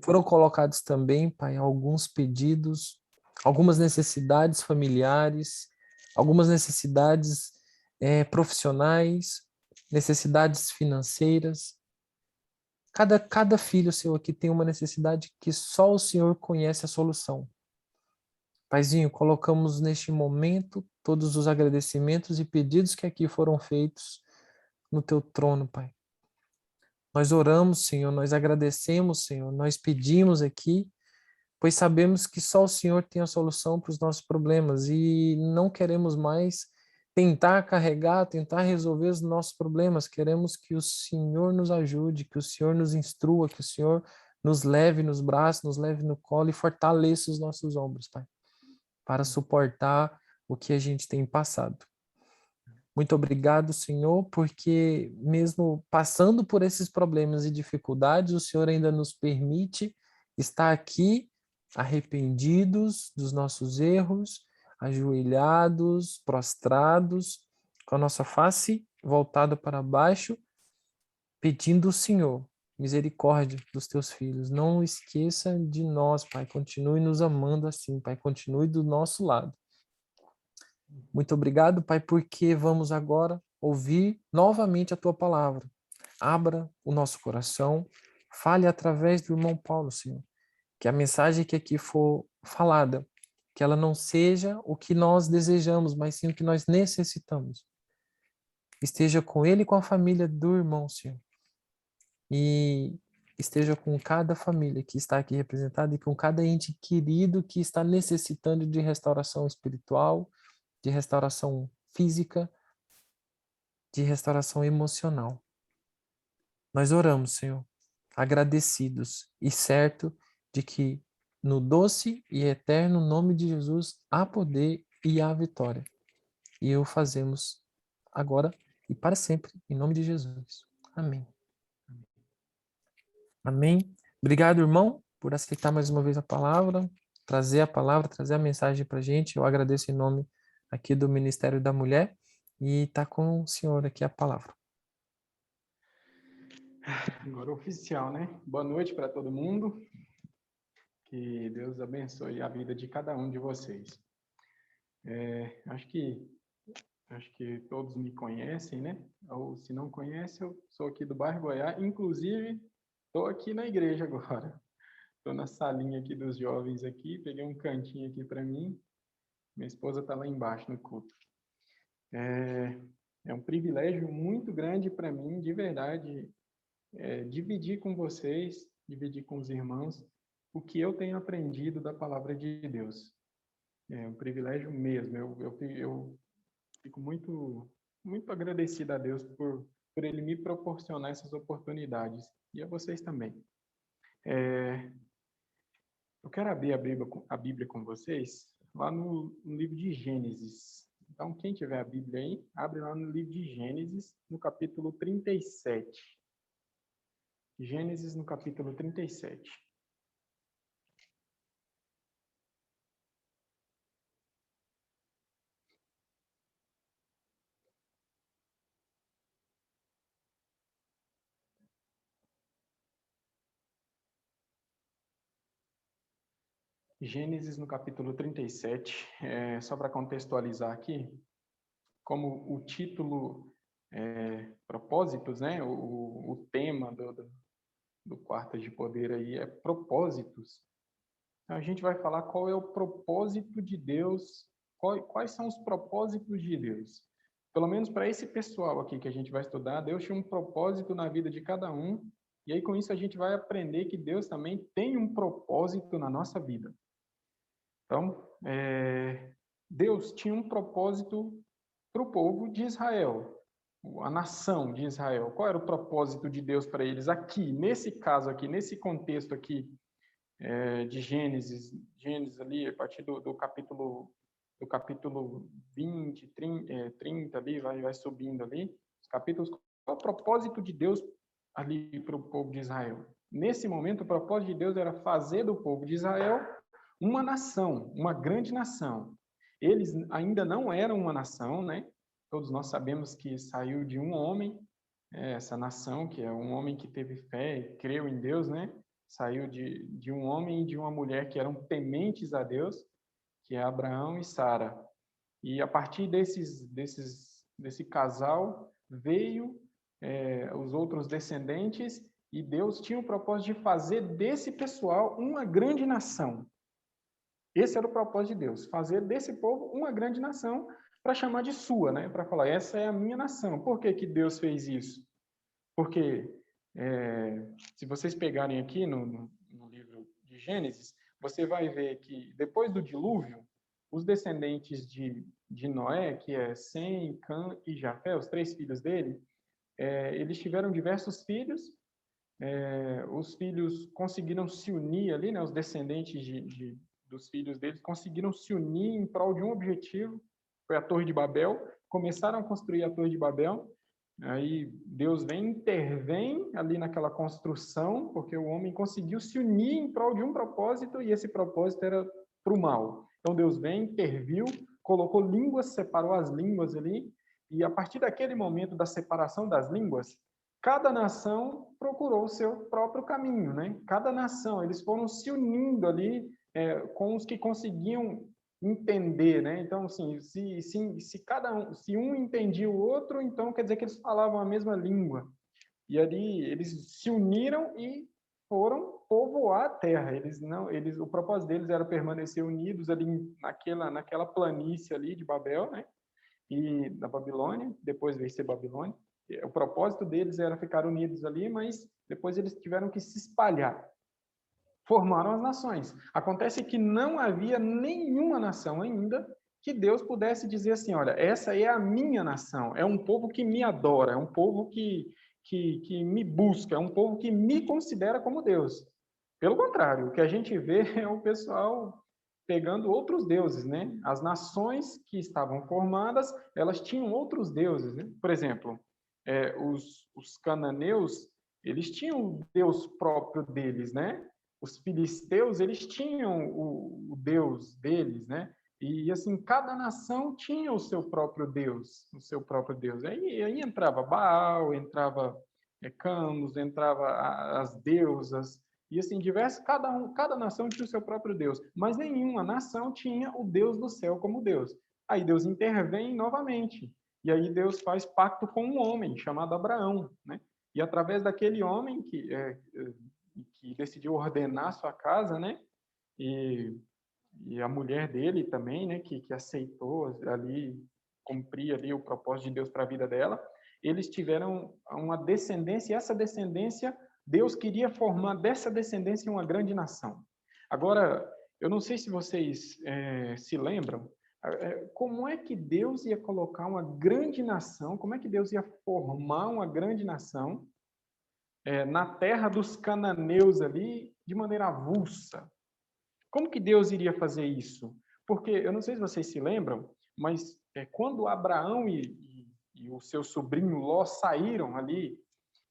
Foram colocados também, Pai, alguns pedidos, algumas necessidades familiares, algumas necessidades profissionais, necessidades financeiras. Cada filho seu aqui tem uma necessidade que só o Senhor conhece a solução. Paizinho, colocamos neste momento todos os agradecimentos e pedidos que aqui foram feitos no teu trono, Pai. Nós oramos, Senhor, nós agradecemos, Senhor, nós pedimos aqui, pois sabemos que só o Senhor tem a solução para os nossos problemas e não queremos mais tentar carregar, tentar resolver os nossos problemas. Queremos que o Senhor nos ajude, que o Senhor nos instrua, que o Senhor nos leve nos braços, nos leve no colo e fortaleça os nossos ombros, Pai, para suportar o que a gente tem passado. Muito obrigado, Senhor, porque mesmo passando por esses problemas e dificuldades, o Senhor ainda nos permite estar aqui arrependidos dos nossos erros, ajoelhados, prostrados, com a nossa face voltada para baixo, pedindo ao Senhor misericórdia dos teus filhos. Não esqueça de nós, Pai. Continue nos amando assim, Pai. Continue do nosso lado. Muito obrigado, Pai, porque vamos agora ouvir novamente a Tua palavra. Abra o nosso coração, fale através do irmão Paulo, Senhor. Que a mensagem que aqui for falada, que ela não seja o que nós desejamos, mas sim o que nós necessitamos. Esteja com ele e com a família do irmão, Senhor. E esteja com cada família que está aqui representada e com cada ente querido que está necessitando de restauração espiritual, de restauração física, de restauração emocional. Nós oramos, Senhor, agradecidos e certo de que no doce e eterno nome de Jesus há poder e há vitória. E o fazemos agora e para sempre, em nome de Jesus. Amém. Amém. Obrigado, irmão, por aceitar mais uma vez a palavra, trazer a mensagem para a gente. Eu agradeço em nome aqui do Ministério da Mulher e está com o senhor aqui a palavra. Agora oficial, né? Boa noite para todo mundo. Que Deus abençoe a vida de cada um de vocês. Acho que todos me conhecem, né? Ou se não conhecem, eu sou aqui do bairro Goiás. Inclusive, estou aqui na igreja agora. Estou na salinha aqui dos jovens aqui. Peguei um cantinho aqui para mim. Minha esposa está lá embaixo no culto. É um privilégio muito grande para mim, de verdade, dividir com vocês, dividir com os irmãos, o que eu tenho aprendido da palavra de Deus. É um privilégio mesmo. Eu fico muito, muito agradecido a Deus por Ele me proporcionar essas oportunidades. E a vocês também. Eu quero abrir a Bíblia com vocês, lá no livro de Gênesis. Então, quem tiver a Bíblia aí, abre lá no livro de Gênesis, no capítulo 37. Gênesis, no capítulo 37. Gênesis, no capítulo 37, só para contextualizar aqui, como o título propósitos, né? O tema do Quartas de Poder aí é propósitos. Então, a gente vai falar qual é o propósito de Deus, quais são os propósitos de Deus. Pelo menos para esse pessoal aqui que a gente vai estudar, Deus tinha um propósito na vida de cada um, e aí com isso a gente vai aprender que Deus também tem um propósito na nossa vida. Então, Deus tinha um propósito para o povo de Israel, a nação de Israel. Qual era o propósito de Deus para eles aqui, nesse caso aqui, nesse contexto aqui de Gênesis ali, a partir do capítulo 20, 30 ali, vai subindo ali, os capítulos. Qual é o propósito de Deus ali para o povo de Israel? Nesse momento, o propósito de Deus era fazer do povo de Israel uma nação, uma grande nação. Eles ainda não eram uma nação, né? Todos nós sabemos que saiu de um homem, essa nação, que é um homem que teve fé e creu em Deus, né? Saiu de um homem e de uma mulher que eram tementes a Deus, que é Abraão e Sara. E a partir desse casal veio os outros descendentes, e Deus tinha o propósito de fazer desse pessoal uma grande nação. Esse era o propósito de Deus, fazer desse povo uma grande nação, para chamar de sua, né? Para falar, essa é a minha nação. Por que que Deus fez isso? Porque, se vocês pegarem aqui no livro de Gênesis, você vai ver que depois do dilúvio, os descendentes de Noé, que é Sem, Cã e Jafé, os 3 filhos dele, eles tiveram diversos filhos. Os filhos conseguiram se unir ali, né? Os descendentes dos filhos deles conseguiram se unir em prol de um objetivo, foi a Torre de Babel. Começaram a construir a Torre de Babel. Aí Deus intervém ali naquela construção, porque o homem conseguiu se unir em prol de um propósito, e esse propósito era para o mal. Então Deus interviu, colocou línguas, separou as línguas ali, e a partir daquele momento da separação das línguas, cada nação procurou o seu próprio caminho, né? Cada nação, eles foram se unindo ali com os que conseguiam entender, né? Então, assim, se um entendia o outro, então quer dizer que eles falavam a mesma língua. E ali eles se uniram e foram povoar a terra. O propósito deles era permanecer unidos ali naquela planície ali de Babel, né? E da Babilônia, depois veio ser Babilônia. O propósito deles era ficar unidos ali, mas depois eles tiveram que se espalhar. Formaram as nações. Acontece que não havia nenhuma nação ainda que Deus pudesse dizer assim, olha, essa é a minha nação, é um povo que me adora, é um povo que me busca, é um povo que me considera como Deus. Pelo contrário, o que a gente vê é o pessoal pegando outros deuses, né? As nações que estavam formadas, elas tinham outros deuses, né? Por exemplo, os cananeus, eles tinham o Deus próprio deles, né? Os filisteus, eles tinham o Deus deles, né? E assim, cada nação tinha o seu próprio Deus, Aí entrava Baal, entrava Camus, entrava as deusas, e assim, cada nação tinha o seu próprio Deus, mas nenhuma nação tinha o Deus do céu como Deus. Aí Deus intervém novamente, e aí Deus faz pacto com um homem chamado Abraão, né? E através daquele homem que decidiu ordenar sua casa, né? E a mulher dele também, né? Que aceitou ali, cumprir ali o propósito de Deus para a vida dela. Eles tiveram uma descendência, e essa descendência, Deus queria formar dessa descendência uma grande nação. Agora, eu não sei se vocês se lembram, como é que Deus ia colocar uma grande nação, como é que Deus ia formar uma grande nação na terra dos cananeus ali, de maneira avulsa? Como que Deus iria fazer isso? Porque, eu não sei se vocês se lembram, mas quando Abraão e o seu sobrinho Ló saíram ali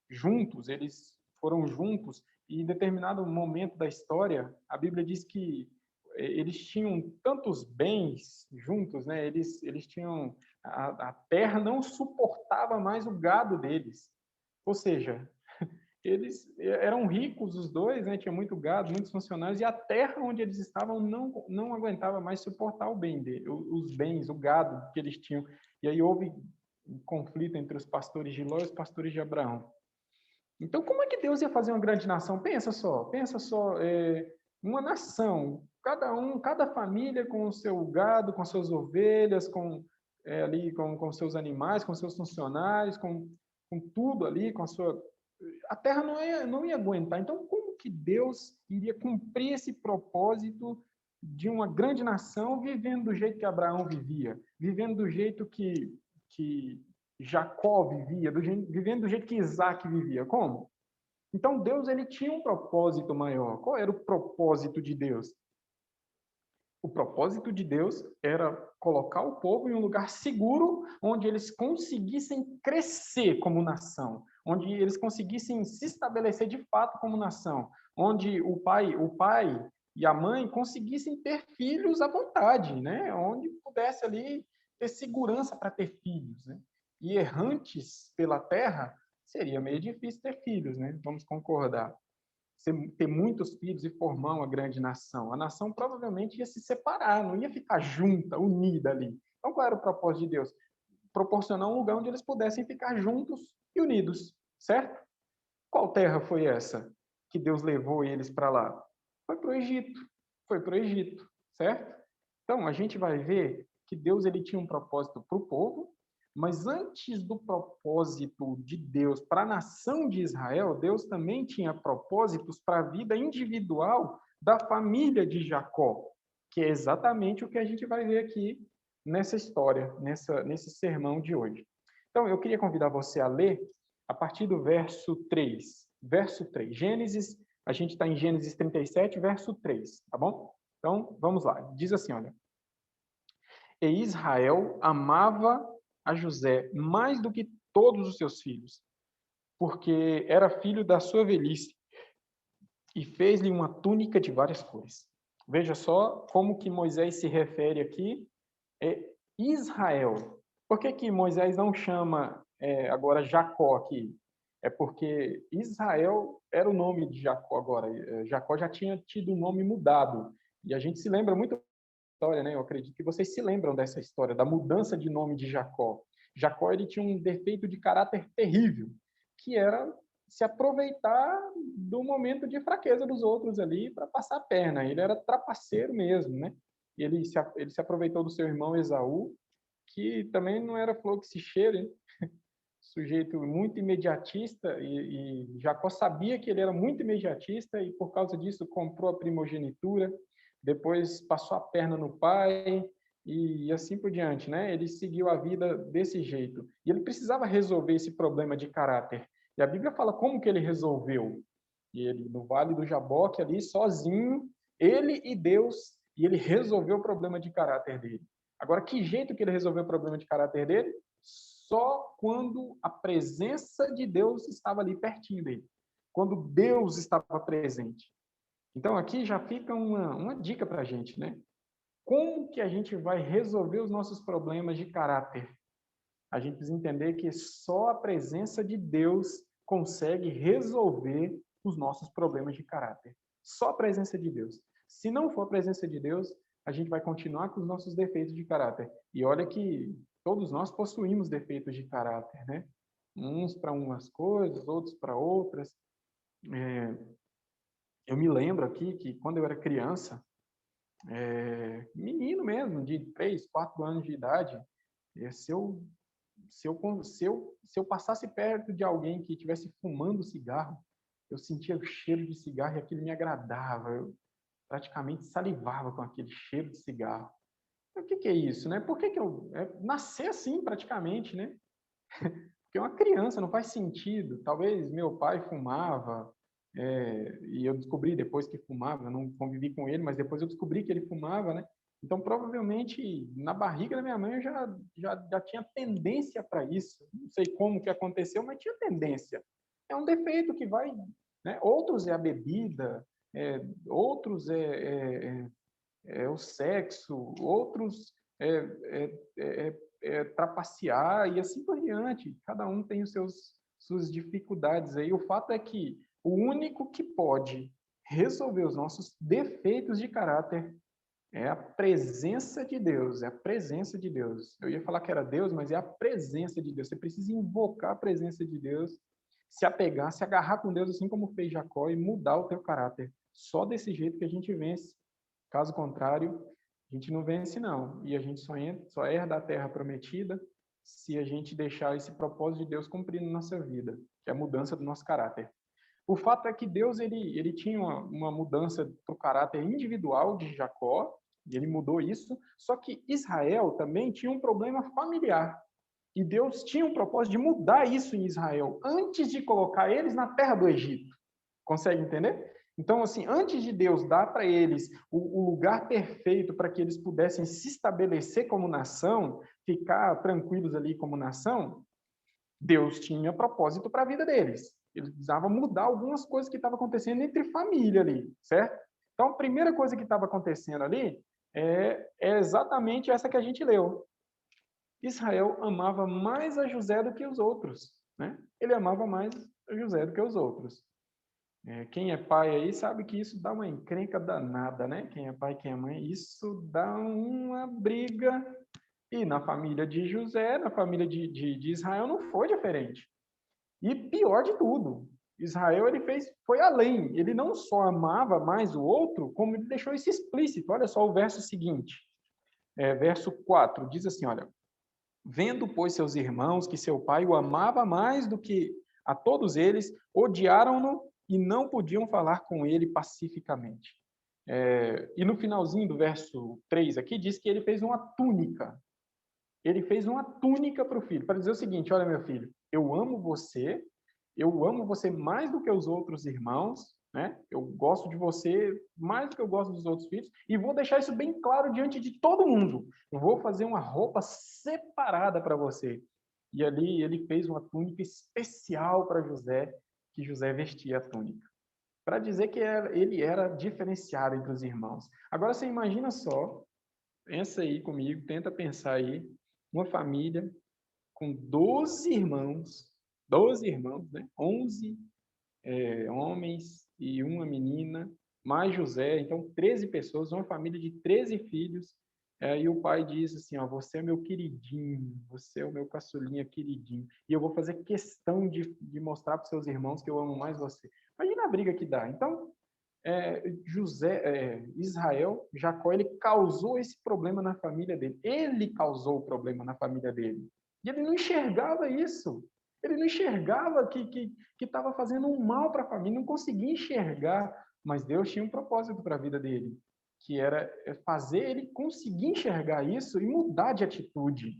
juntos, eles foram juntos, e em determinado momento da história, a Bíblia diz que eles tinham tantos bens juntos, né? Eles tinham... A terra não suportava mais o gado deles. Ou seja, eles eram ricos os dois, né? Tinha muito gado, muitos funcionários, e a terra onde eles estavam não aguentava mais suportar os bens, o gado que eles tinham. E aí houve um conflito entre os pastores de Ló e os pastores de Abraão. Então, como é que Deus ia fazer uma grande nação? Pensa só, uma nação, cada família com o seu gado, com suas ovelhas, com seus animais, com seus funcionários, com tudo ali, com a sua... A terra não ia aguentar. Então, como que Deus iria cumprir esse propósito de uma grande nação vivendo do jeito que Abraão vivia, vivendo do jeito que Jacó vivia, vivendo do jeito que Isaac vivia? Como? Então, Deus ele tinha um propósito maior. Qual era o propósito de Deus? O propósito de Deus era colocar o povo em um lugar seguro, onde eles conseguissem crescer como nação, onde eles conseguissem se estabelecer de fato como nação, onde o pai e a mãe conseguissem ter filhos à vontade, né? Onde pudesse ali ter segurança para ter filhos, né? E errantes pela terra, seria meio difícil ter filhos, né? Vamos concordar. Ter muitos filhos e formar uma grande nação. A nação provavelmente ia se separar, não ia ficar junta, unida ali. Então, qual era o propósito de Deus? Proporcionar um lugar onde eles pudessem ficar juntos e unidos, certo? Qual terra foi essa que Deus levou eles para lá? Foi para o Egito, certo? Então, a gente vai ver que Deus ele tinha um propósito para o povo, mas antes do propósito de Deus para a nação de Israel, Deus também tinha propósitos para a vida individual da família de Jacó. que é exatamente o que a gente vai ver aqui nessa história, nesse sermão de hoje. Então, eu queria convidar você a ler a partir do verso 3. Verso 3. Gênesis, a gente está em Gênesis 37, verso 3, tá bom? Então, vamos lá. Diz assim, olha. E Israel amava a José mais do que todos os seus filhos, porque era filho da sua velhice, e fez-lhe uma túnica de várias cores. Veja só como que Moisés se refere aqui, Israel. Por que Moisés não chama agora Jacó aqui? É porque Israel era o nome de Jacó agora. Jacó já tinha tido o nome mudado. E a gente se lembra muito da história, né? Eu acredito que vocês se lembram dessa história, da mudança de nome de Jacó. Jacó, ele tinha um defeito de caráter terrível, que era se aproveitar do momento de fraqueza dos outros ali para passar a perna. Ele era trapaceiro mesmo, né? E ele se aproveitou do seu irmão Esaú, que também não era flor que se cheira, hein? Sujeito muito imediatista, e Jacó sabia que ele era muito imediatista e, por causa disso, comprou a primogenitura, depois passou a perna no pai e assim por diante, né? Ele seguiu a vida desse jeito. E ele precisava resolver esse problema de caráter. E a Bíblia fala como que ele resolveu. E ele, no Vale do Jaboque, ali, sozinho, ele e Deus, e ele resolveu o problema de caráter dele. Agora, que jeito que ele resolveu o problema de caráter dele? Só quando a presença de Deus estava ali pertinho dele. Quando Deus estava presente. Então, aqui já fica uma dica para a gente, né? Como que a gente vai resolver os nossos problemas de caráter? A gente precisa entender que só a presença de Deus consegue resolver os nossos problemas de caráter. Só a presença de Deus. Se não for a presença de Deus, a gente vai continuar com os nossos defeitos de caráter. E olha que todos nós possuímos defeitos de caráter, né? Uns para umas coisas, outros para outras. Eu me lembro aqui que quando eu era criança, menino mesmo, de 3, 4 anos de idade, se eu passasse perto de alguém que estivesse fumando cigarro, eu sentia o cheiro de cigarro e aquilo me agradava. Eu praticamente salivava com aquele cheiro de cigarro. O que é isso, né? Por que eu nasci assim praticamente, né? Porque uma criança não faz sentido. Talvez meu pai fumava, e eu descobri depois que fumava, eu não convivi com ele, mas depois eu descobri que ele fumava, né? Então, provavelmente, na barriga da minha mãe eu já tinha tendência para isso. Não sei como que aconteceu, mas tinha tendência. É um defeito que vai... né? Outros é a bebida, outros é o sexo, outros trapacear e assim por diante. Cada um tem suas dificuldades aí. O fato é que o único que pode resolver os nossos defeitos de caráter é a presença de Deus, é a presença de Deus. Eu ia falar que era Deus, mas é a presença de Deus. Você precisa invocar a presença de Deus, se apegar, se agarrar com Deus, assim como fez Jacó, e mudar o teu caráter. Só desse jeito que a gente vence. Caso contrário, a gente não vence, não. E a gente só herda a terra prometida se a gente deixar esse propósito de Deus cumprir na nossa vida, que é a mudança do nosso caráter. O fato é que Deus ele tinha uma mudança para o caráter individual de Jacó, e ele mudou isso, só que Israel também tinha um problema familiar. E Deus tinha um propósito de mudar isso em Israel, antes de colocar eles na terra do Egito. Consegue entender? Então, assim, antes de Deus dar para eles o lugar perfeito para que eles pudessem se estabelecer como nação, ficar tranquilos ali como nação, Deus tinha propósito para a vida deles. Eles precisavam mudar algumas coisas que estavam acontecendo entre família ali, certo? Então, a primeira coisa que estava acontecendo ali é exatamente essa que a gente leu. Israel amava mais a José do que os outros, né? Ele amava mais a José do que os outros. Quem é pai aí sabe que isso dá uma encrenca danada, né? Quem é pai, quem é mãe, isso dá uma briga. E na família de José, na família de Israel, não foi diferente. E pior de tudo, Israel foi além. Ele não só amava mais o outro, como ele deixou isso explícito. Olha só o verso seguinte, verso 4, diz assim, olha, vendo, pois, seus irmãos que seu pai o amava mais do que a todos eles, odiaram-no e não podiam falar com ele pacificamente. E no finalzinho do verso 3 aqui, diz que ele fez uma túnica. Ele fez uma túnica para o filho, para dizer o seguinte: olha, meu filho, eu amo você mais do que os outros irmãos, né? Eu gosto de você mais do que eu gosto dos outros filhos, e vou deixar isso bem claro diante de todo mundo. Eu vou fazer uma roupa separada para você. E ali ele fez uma túnica especial para José, que José vestia a túnica, para dizer que ele era diferenciado entre os irmãos. Agora você imagina só, pensa aí comigo, tenta pensar aí, uma família com 12 irmãos, né? 11 homens e uma menina, mais José, então 13 pessoas, uma família de 13 filhos, e o pai diz assim, ó, você é meu queridinho, você é o meu caçulinha queridinho, e eu vou fazer questão de mostrar para os seus irmãos que eu amo mais você. Imagina a briga que dá. Então, Israel, Jacó, ele causou esse problema na família dele. Ele causou o problema na família dele. E ele não enxergava isso. Ele não enxergava que estava fazendo um mal para a família, não conseguia enxergar. Mas Deus tinha um propósito para a vida dele, que era fazer ele conseguir enxergar isso e mudar de atitude.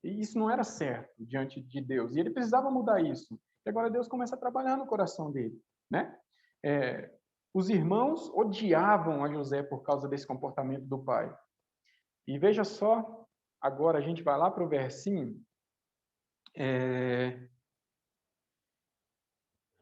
E isso não era certo diante de Deus. E ele precisava mudar isso. E agora Deus começa a trabalhar no coração dele, né? Os irmãos odiavam a José por causa desse comportamento do pai. E veja só, agora a gente vai lá para o versinho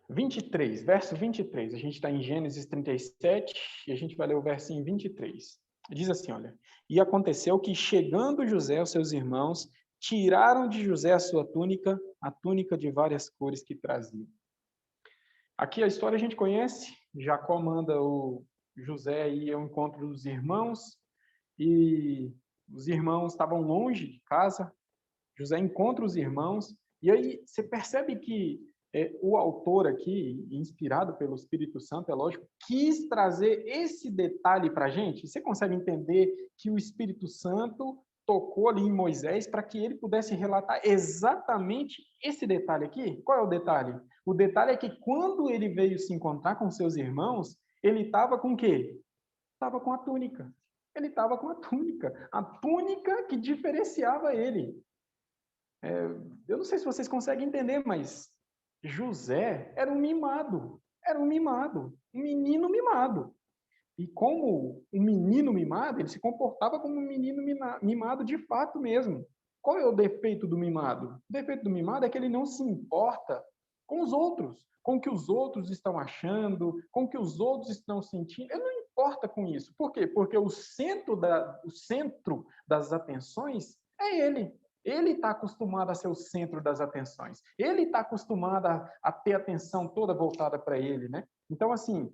23, verso 23. A gente está em Gênesis 37 e a gente vai ler o versinho 23. Diz assim, olha: e aconteceu que, chegando José aos seus irmãos, tiraram de José a sua túnica, a túnica de várias cores que trazia. Aqui a história a gente conhece. Jacó manda o José ir ao encontro dos irmãos, e os irmãos estavam longe de casa. José encontra os irmãos, e aí você percebe que o autor aqui, inspirado pelo Espírito Santo, é lógico, quis trazer esse detalhe para a gente. Você consegue entender que o Espírito Santo tocou ali em Moisés para que ele pudesse relatar exatamente esse detalhe aqui? Qual é o detalhe? O detalhe é que quando ele veio se encontrar com seus irmãos, ele estava com o quê? Estava com a túnica. Ele estava com a túnica que diferenciava ele. Eu não sei se vocês conseguem entender, mas José era um mimado, um menino mimado. E como um menino mimado, ele se comportava como um menino mimado de fato mesmo. Qual é o defeito do mimado? O defeito do mimado é que ele não se importa com os outros, com o que os outros estão achando, com o que os outros estão sentindo. Ele não importa com isso. Por quê? Porque o centro das atenções é ele. Ele está acostumado a ser o centro das atenções. Ele está acostumado a ter a atenção toda voltada para ele, né? Então, assim,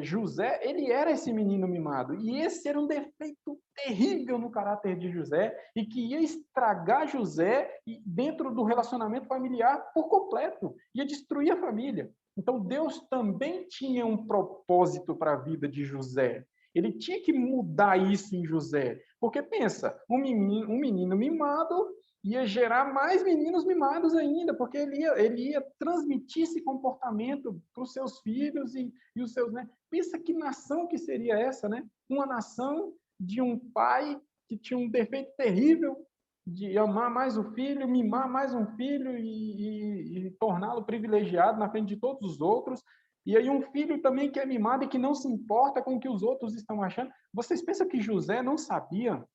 José, ele era esse menino mimado. E esse era um defeito terrível no caráter de José e que ia estragar José dentro do relacionamento familiar por completo. Ia destruir a família. Então, Deus também tinha um propósito para a vida de José. Ele tinha que mudar isso em José. Porque, pensa, um menino mimado ia gerar mais meninos mimados ainda, porque ele ia transmitir esse comportamento para os seus filhos e os seus, né? Pensa que nação que seria essa, né? Uma nação de um pai que tinha um defeito terrível de amar mais o filho, mimar mais um filho e torná-lo privilegiado na frente de todos os outros. E aí um filho também que é mimado e que não se importa com o que os outros estão achando. Vocês pensam que José não sabia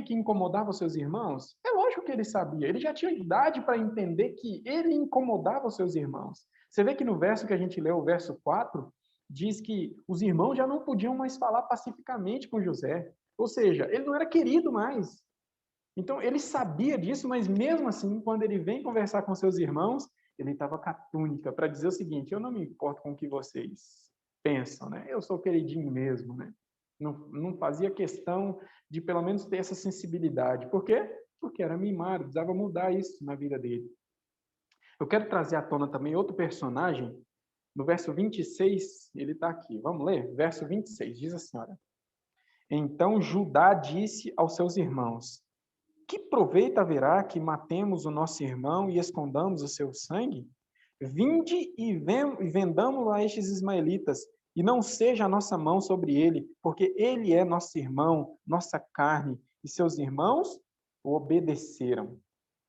que incomodava os seus irmãos? É lógico que ele sabia. Ele já tinha idade para entender que ele incomodava os seus irmãos. Você vê que no verso que a gente leu, o verso 4, diz que os irmãos já não podiam mais falar pacificamente com José. Ou seja, ele não era querido mais. Então, ele sabia disso, mas mesmo assim, quando ele vem conversar com seus irmãos, ele estava com a túnica para dizer o seguinte: eu não me importo com o que vocês pensam, né? Eu sou queridinho mesmo, né? Não fazia questão de, pelo menos, ter essa sensibilidade. Por quê? Porque era mimado, precisava mudar isso na vida dele. Eu quero trazer à tona também outro personagem. No verso 26, ele está aqui. Vamos ler? Verso 26, diz assim, olha: então Judá disse aos seus irmãos: que proveito haverá que matemos o nosso irmão e escondamos o seu sangue? Vinde e vendamo-lo a estes ismaelitas, e não seja a nossa mão sobre ele, porque ele é nosso irmão, nossa carne, e seus irmãos o obedeceram.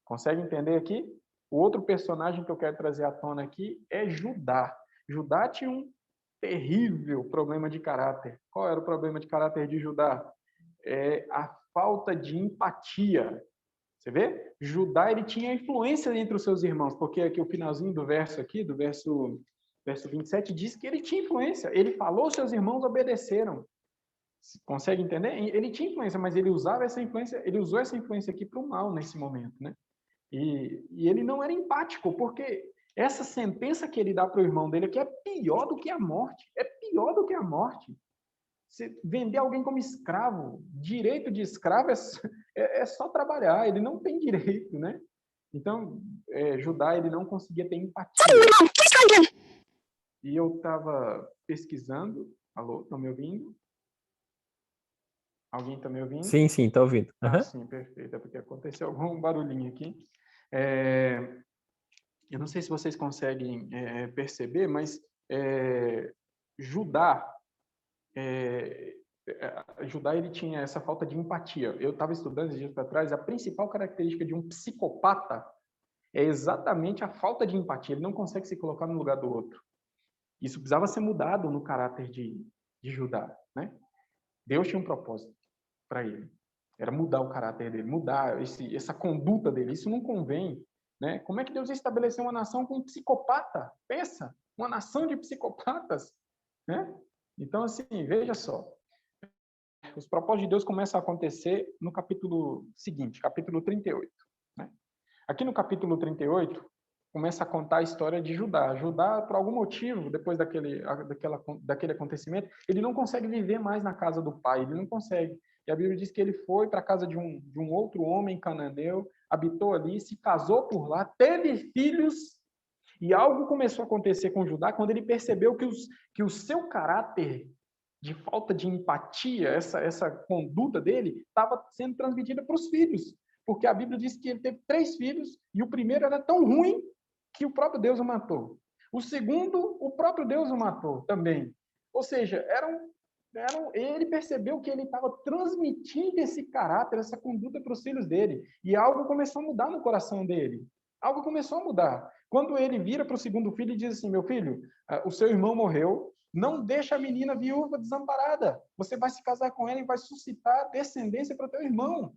Consegue entender aqui? O outro personagem que eu quero trazer à tona aqui é Judá. Judá tinha um terrível problema de caráter. Qual era o problema de caráter de Judá? É a falta de empatia. Você vê? Judá, ele tinha influência entre os seus irmãos, porque aqui o finalzinho do verso aqui, do verso 27, diz que ele tinha influência. Ele falou, seus irmãos obedeceram. Consegue entender? Ele tinha influência, mas ele usava essa influência, ele usou essa influência aqui para o mal nesse momento, né? E ele não era empático, porque essa sentença que ele dá para o irmão dele aqui é pior do que a morte. É pior do que a morte. Se vender alguém como escravo, direito de escravo é só trabalhar, ele não tem direito, né? Então, Judá, ele não conseguia ter empatia. E eu estava pesquisando. Alô, estão me ouvindo? Alguém está me ouvindo? Sim, está ouvindo. Ah, sim, perfeito. É porque aconteceu algum barulhinho aqui. Eu não sei se vocês conseguem perceber, mas Judá, ele tinha essa falta de empatia. Eu estava estudando dias para trás, a principal característica de um psicopata é exatamente a falta de empatia. Ele não consegue se colocar no lugar do outro. Isso precisava ser mudado no caráter de Judá, né? Deus tinha um propósito para ele. Era mudar o caráter dele, mudar essa conduta dele. Isso não convém, né? Como é que Deus estabeleceu uma nação com um psicopata? Pensa, uma nação de psicopatas, né? Então, assim, veja só. Os propósitos de Deus começam a acontecer no capítulo seguinte, capítulo 38. Né? Aqui no capítulo 38, começa a contar a história de Judá. Judá, por algum motivo, depois daquele acontecimento, ele não consegue viver mais na casa do pai, ele não consegue. E a Bíblia diz que ele foi para a casa de um outro homem cananeu, habitou ali, se casou por lá, teve filhos, e algo começou a acontecer com Judá quando ele percebeu que o seu caráter de falta de empatia, essa conduta dele, estava sendo transmitida para os filhos. Porque a Bíblia diz que ele teve 3 filhos, e o primeiro era tão ruim que o próprio Deus o matou. O segundo, o próprio Deus o matou também. Ou seja, ele percebeu que ele estava transmitindo esse caráter, essa conduta para os filhos dele. E algo começou a mudar no coração dele. Algo começou a mudar. Quando ele vira para o segundo filho e diz assim, meu filho, o seu irmão morreu, não deixa a menina viúva desamparada. Você vai se casar com ela e vai suscitar descendência para o teu irmão.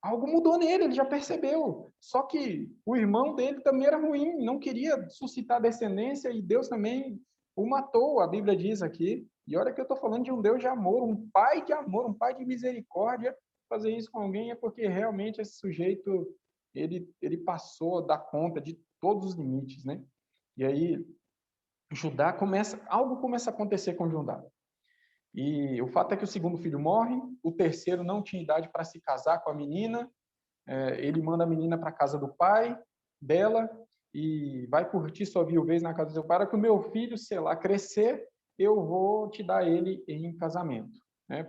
Algo mudou nele, ele já percebeu. Só que o irmão dele também era ruim, não queria suscitar descendência e Deus também o matou, a Bíblia diz aqui. E olha que eu estou falando de um Deus de amor, um pai de amor, um pai de misericórdia. Fazer isso com alguém é porque realmente esse sujeito, ele passou a dar conta de todos os limites, né? E aí, algo começa a acontecer com Judá. E o fato é que o segundo filho morre, o terceiro não tinha idade para se casar com a menina, ele manda a menina para a casa do pai dela e vai curtir sua viuvez na casa do seu pai, para que o meu filho, sei lá, crescer, eu vou te dar ele em casamento. Né?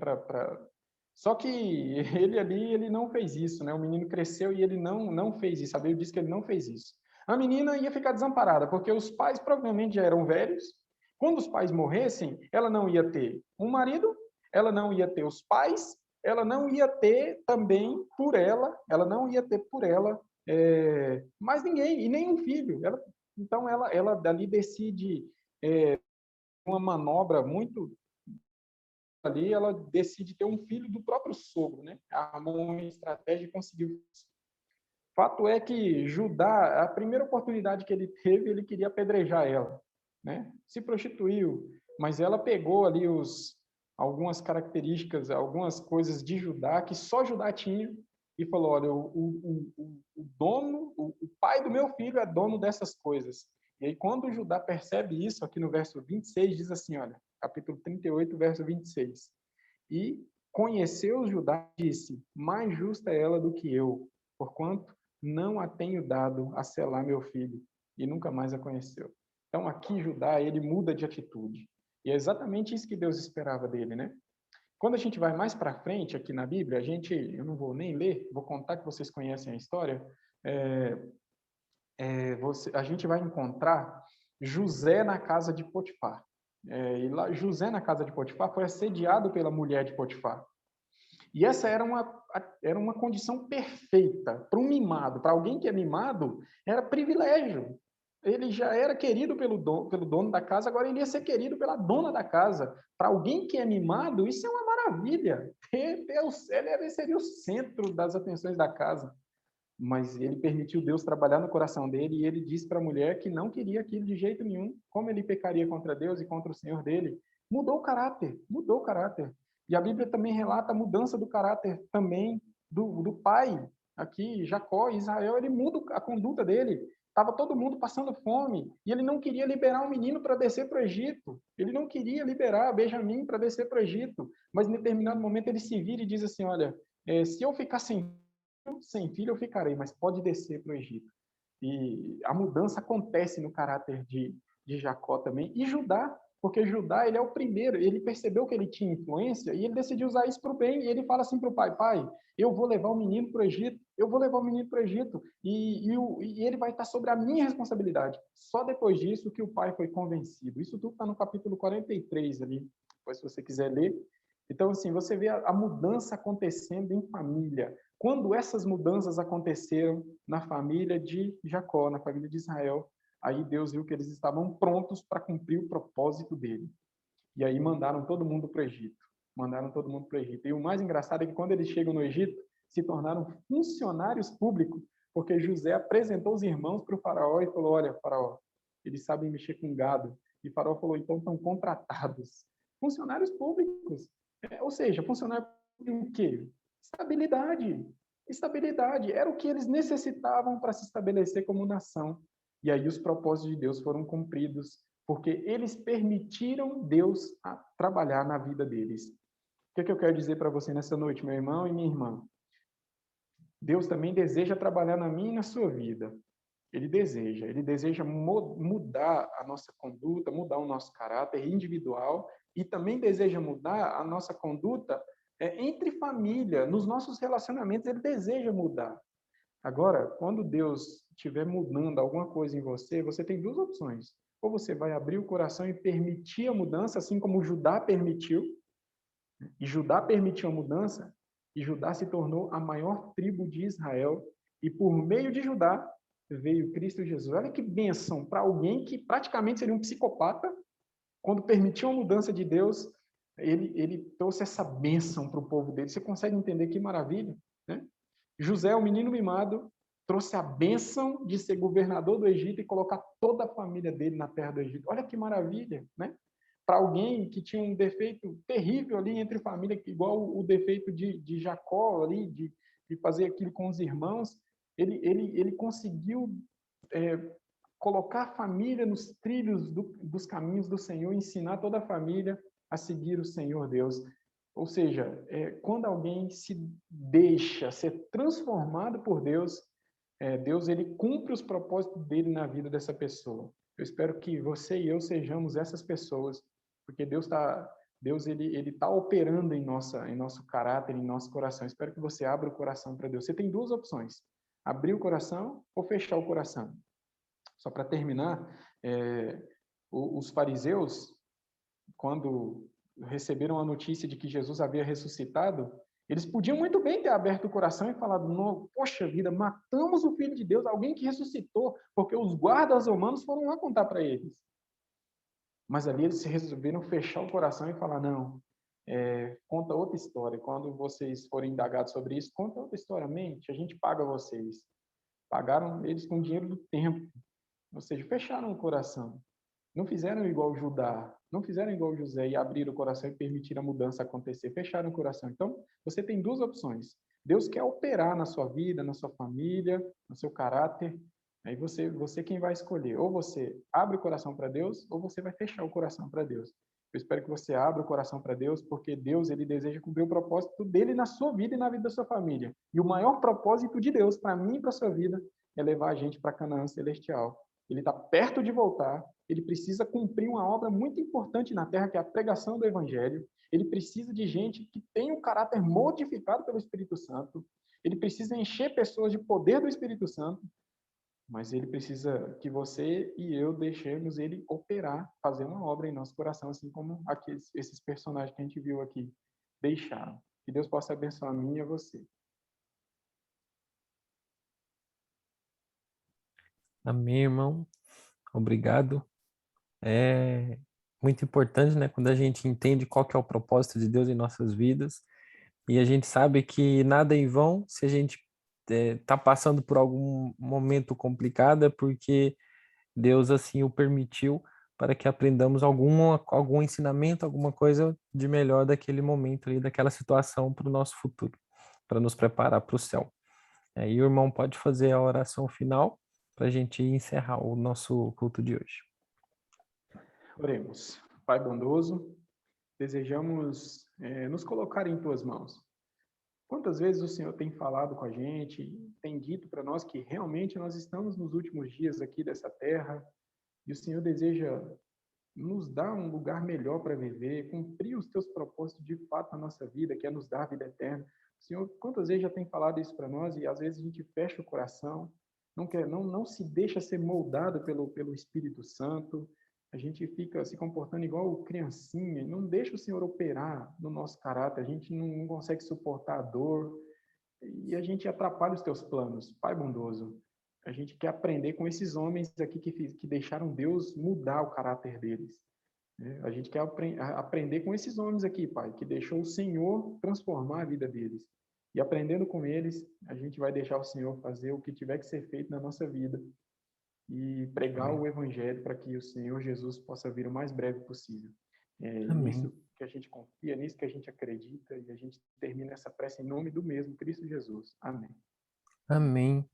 Só que ele não fez isso, né? O menino cresceu e ele não fez isso, a Bíblia diz que ele não fez isso. A menina ia ficar desamparada, porque os pais provavelmente já eram velhos. Quando os pais morressem, ela não ia ter um marido, ela não ia ter os pais, ela não ia ter também ela não ia ter por ela mais ninguém, e nem um filho. Então, ela dali decide uma manobra muito... Ali, ela decide ter um filho do próprio sogro, né? Armou uma estratégia e conseguiu isso. Fato é que Judá, a primeira oportunidade que ele teve, ele queria apedrejar ela. Né? Se prostituiu, mas ela pegou ali algumas características, algumas coisas de Judá que só Judá tinha e falou, olha, o pai do meu filho é dono dessas coisas. E aí quando Judá percebe isso, aqui no verso 26, diz assim, olha, capítulo 38, verso 26, e conheceu Judá e disse, mais justa é ela do que eu, porquanto não a tenho dado a selar meu filho, e nunca mais a conheceu. Então, aqui, Judá, ele muda de atitude. E é exatamente isso que Deus esperava dele, né? Quando a gente vai mais para frente, aqui na Bíblia, eu não vou nem ler, vou contar que vocês conhecem a história, a gente vai encontrar José na casa de Potifar. E lá, José, na casa de Potifar, foi assediado pela mulher de Potifar. E essa era uma condição perfeita para um mimado. Para alguém que é mimado, era privilégio. Ele já era querido pelo dono da casa, agora ele ia ser querido pela dona da casa. Para alguém que é mimado, isso é uma maravilha. Ele seria o centro das atenções da casa. Mas ele permitiu Deus trabalhar no coração dele e ele disse para a mulher que não queria aquilo de jeito nenhum. Como ele pecaria contra Deus e contra o Senhor dele? Mudou o caráter, mudou o caráter. E a Bíblia também relata a mudança do caráter também do pai. Aqui, Jacó, Israel, ele muda a conduta dele. Estava todo mundo passando fome e ele não queria liberar um menino para descer para o Egito. Ele não queria liberar Benjamim para descer para o Egito. Mas em determinado momento ele se vira e diz assim, olha, se eu ficar sem filho eu ficarei, mas pode descer para o Egito. E a mudança acontece no caráter de Jacó também. E Judá, porque Judá ele é o primeiro, ele percebeu que ele tinha influência e ele decidiu usar isso para o bem. E ele fala assim para o pai, eu vou levar o menino para o Egito, e ele vai estar sobre a minha responsabilidade. Só depois disso que o pai foi convencido. Isso tudo está no capítulo 43 ali, depois se você quiser ler. Então, assim, você vê a mudança acontecendo em família. Quando essas mudanças aconteceram na família de Jacó, na família de Israel, aí Deus viu que eles estavam prontos para cumprir o propósito dele. E aí mandaram todo mundo para o Egito. E o mais engraçado é que quando eles chegam no Egito, se tornaram funcionários públicos, porque José apresentou os irmãos para o faraó e falou, olha, faraó, eles sabem mexer com gado. E o faraó falou, então estão contratados. Funcionários públicos. Ou seja, funcionário público o quê? Estabilidade. Era o que eles necessitavam para se estabelecer como nação. E aí os propósitos de Deus foram cumpridos, porque eles permitiram Deus trabalhar na vida deles. O que eu quero dizer para você nessa noite, meu irmão e minha irmã? Deus também deseja trabalhar na minha e na sua vida. Ele deseja mudar a nossa conduta, mudar o nosso caráter individual e também deseja mudar a nossa conduta entre família, nos nossos relacionamentos, ele deseja mudar. Agora, quando Deus estiver mudando alguma coisa em você, você tem duas opções. Ou você vai abrir o coração e permitir a mudança, assim como Judá permitiu, e Judá permitiu a mudança, e Judá se tornou a maior tribo de Israel, e por meio de Judá veio Cristo Jesus. Olha que bênção para alguém que praticamente seria um psicopata, quando permitiu a mudança de Deus, ele trouxe essa bênção para o povo dele. Você consegue entender que maravilha, né? José, o menino mimado, trouxe a bênção de ser governador do Egito e colocar toda a família dele na terra do Egito. Olha que maravilha, né? Para alguém que tinha um defeito terrível ali entre família, igual o defeito de Jacó ali, de fazer aquilo com os irmãos, ele conseguiu colocar a família nos trilhos dos caminhos do Senhor, ensinar toda a família a seguir o Senhor Deus. Ou seja, quando alguém se deixa ser transformado por Deus, Deus ele cumpre os propósitos dele na vida dessa pessoa. Eu espero que você e eu sejamos essas pessoas, porque Deus ele tá operando em nosso caráter, em nosso coração. Eu espero que você abra o coração para Deus. Você tem duas opções: abrir o coração ou fechar o coração. Só para terminar, os fariseus, quando receberam a notícia de que Jesus havia ressuscitado, eles podiam muito bem ter aberto o coração e falado, poxa vida, matamos o Filho de Deus, alguém que ressuscitou, porque os guardas romanos foram lá contar para eles. Mas ali eles resolveram fechar o coração e falar, não, conta outra história. Quando vocês forem indagados sobre isso, conta outra história, mente, a gente paga vocês. Pagaram eles com dinheiro do tempo, ou seja, fecharam o coração. Não fizeram igual Judá, não fizeram igual José e abriram o coração e permitiram a mudança acontecer, fecharam o coração. Então, você tem duas opções. Deus quer operar na sua vida, na sua família, no seu caráter. Aí você quem vai escolher. Ou você abre o coração para Deus, ou você vai fechar o coração para Deus. Eu espero que você abra o coração para Deus, porque Deus ele deseja cumprir o propósito dele na sua vida e na vida da sua família. E o maior propósito de Deus para mim e para a sua vida é levar a gente para Canaã celestial. Ele está perto de voltar, ele precisa cumprir uma obra muito importante na terra, que é a pregação do Evangelho. Ele precisa de gente que tenha um caráter modificado pelo Espírito Santo. Ele precisa encher pessoas de poder do Espírito Santo. Mas ele precisa que você e eu deixemos ele operar, fazer uma obra em nosso coração, assim como esses personagens que a gente viu aqui deixaram. Que Deus possa abençoar a mim e a você. Amém, irmão. Obrigado. É muito importante, né, quando a gente entende qual que é o propósito de Deus em nossas vidas, e a gente sabe que nada é em vão. Se a gente está passando por algum momento complicado, é porque Deus assim o permitiu, para que aprendamos algum ensinamento, alguma coisa de melhor daquele momento ali, daquela situação para o nosso futuro, para nos preparar para o céu. Aí o irmão pode fazer a oração final para a gente encerrar o nosso culto de hoje. Oremos. Pai bondoso, desejamos nos colocar em tuas mãos. Quantas vezes o Senhor tem falado com a gente, tem dito para nós que realmente nós estamos nos últimos dias aqui dessa terra, e o Senhor deseja nos dar um lugar melhor para viver, cumprir os teus propósitos de fato na nossa vida, que é nos dar a vida eterna. O Senhor, quantas vezes já tem falado isso para nós, e às vezes a gente fecha o coração, não se deixa ser moldado pelo Espírito Santo, a gente fica se comportando igual criancinha, não deixa o Senhor operar no nosso caráter, a gente não consegue suportar a dor, e a gente atrapalha os teus planos. Pai bondoso, a gente quer aprender com esses homens aqui que deixaram Deus mudar o caráter deles. A gente quer aprender com esses homens aqui, Pai, que deixou o Senhor transformar a vida deles. E aprendendo com eles, a gente vai deixar o Senhor fazer o que tiver que ser feito na nossa vida e pregar o Evangelho para que o Senhor Jesus possa vir o mais breve possível. Nisso que a gente confia, nisso que a gente acredita, e a gente termina essa prece em nome do mesmo Cristo Jesus. Amém. Amém.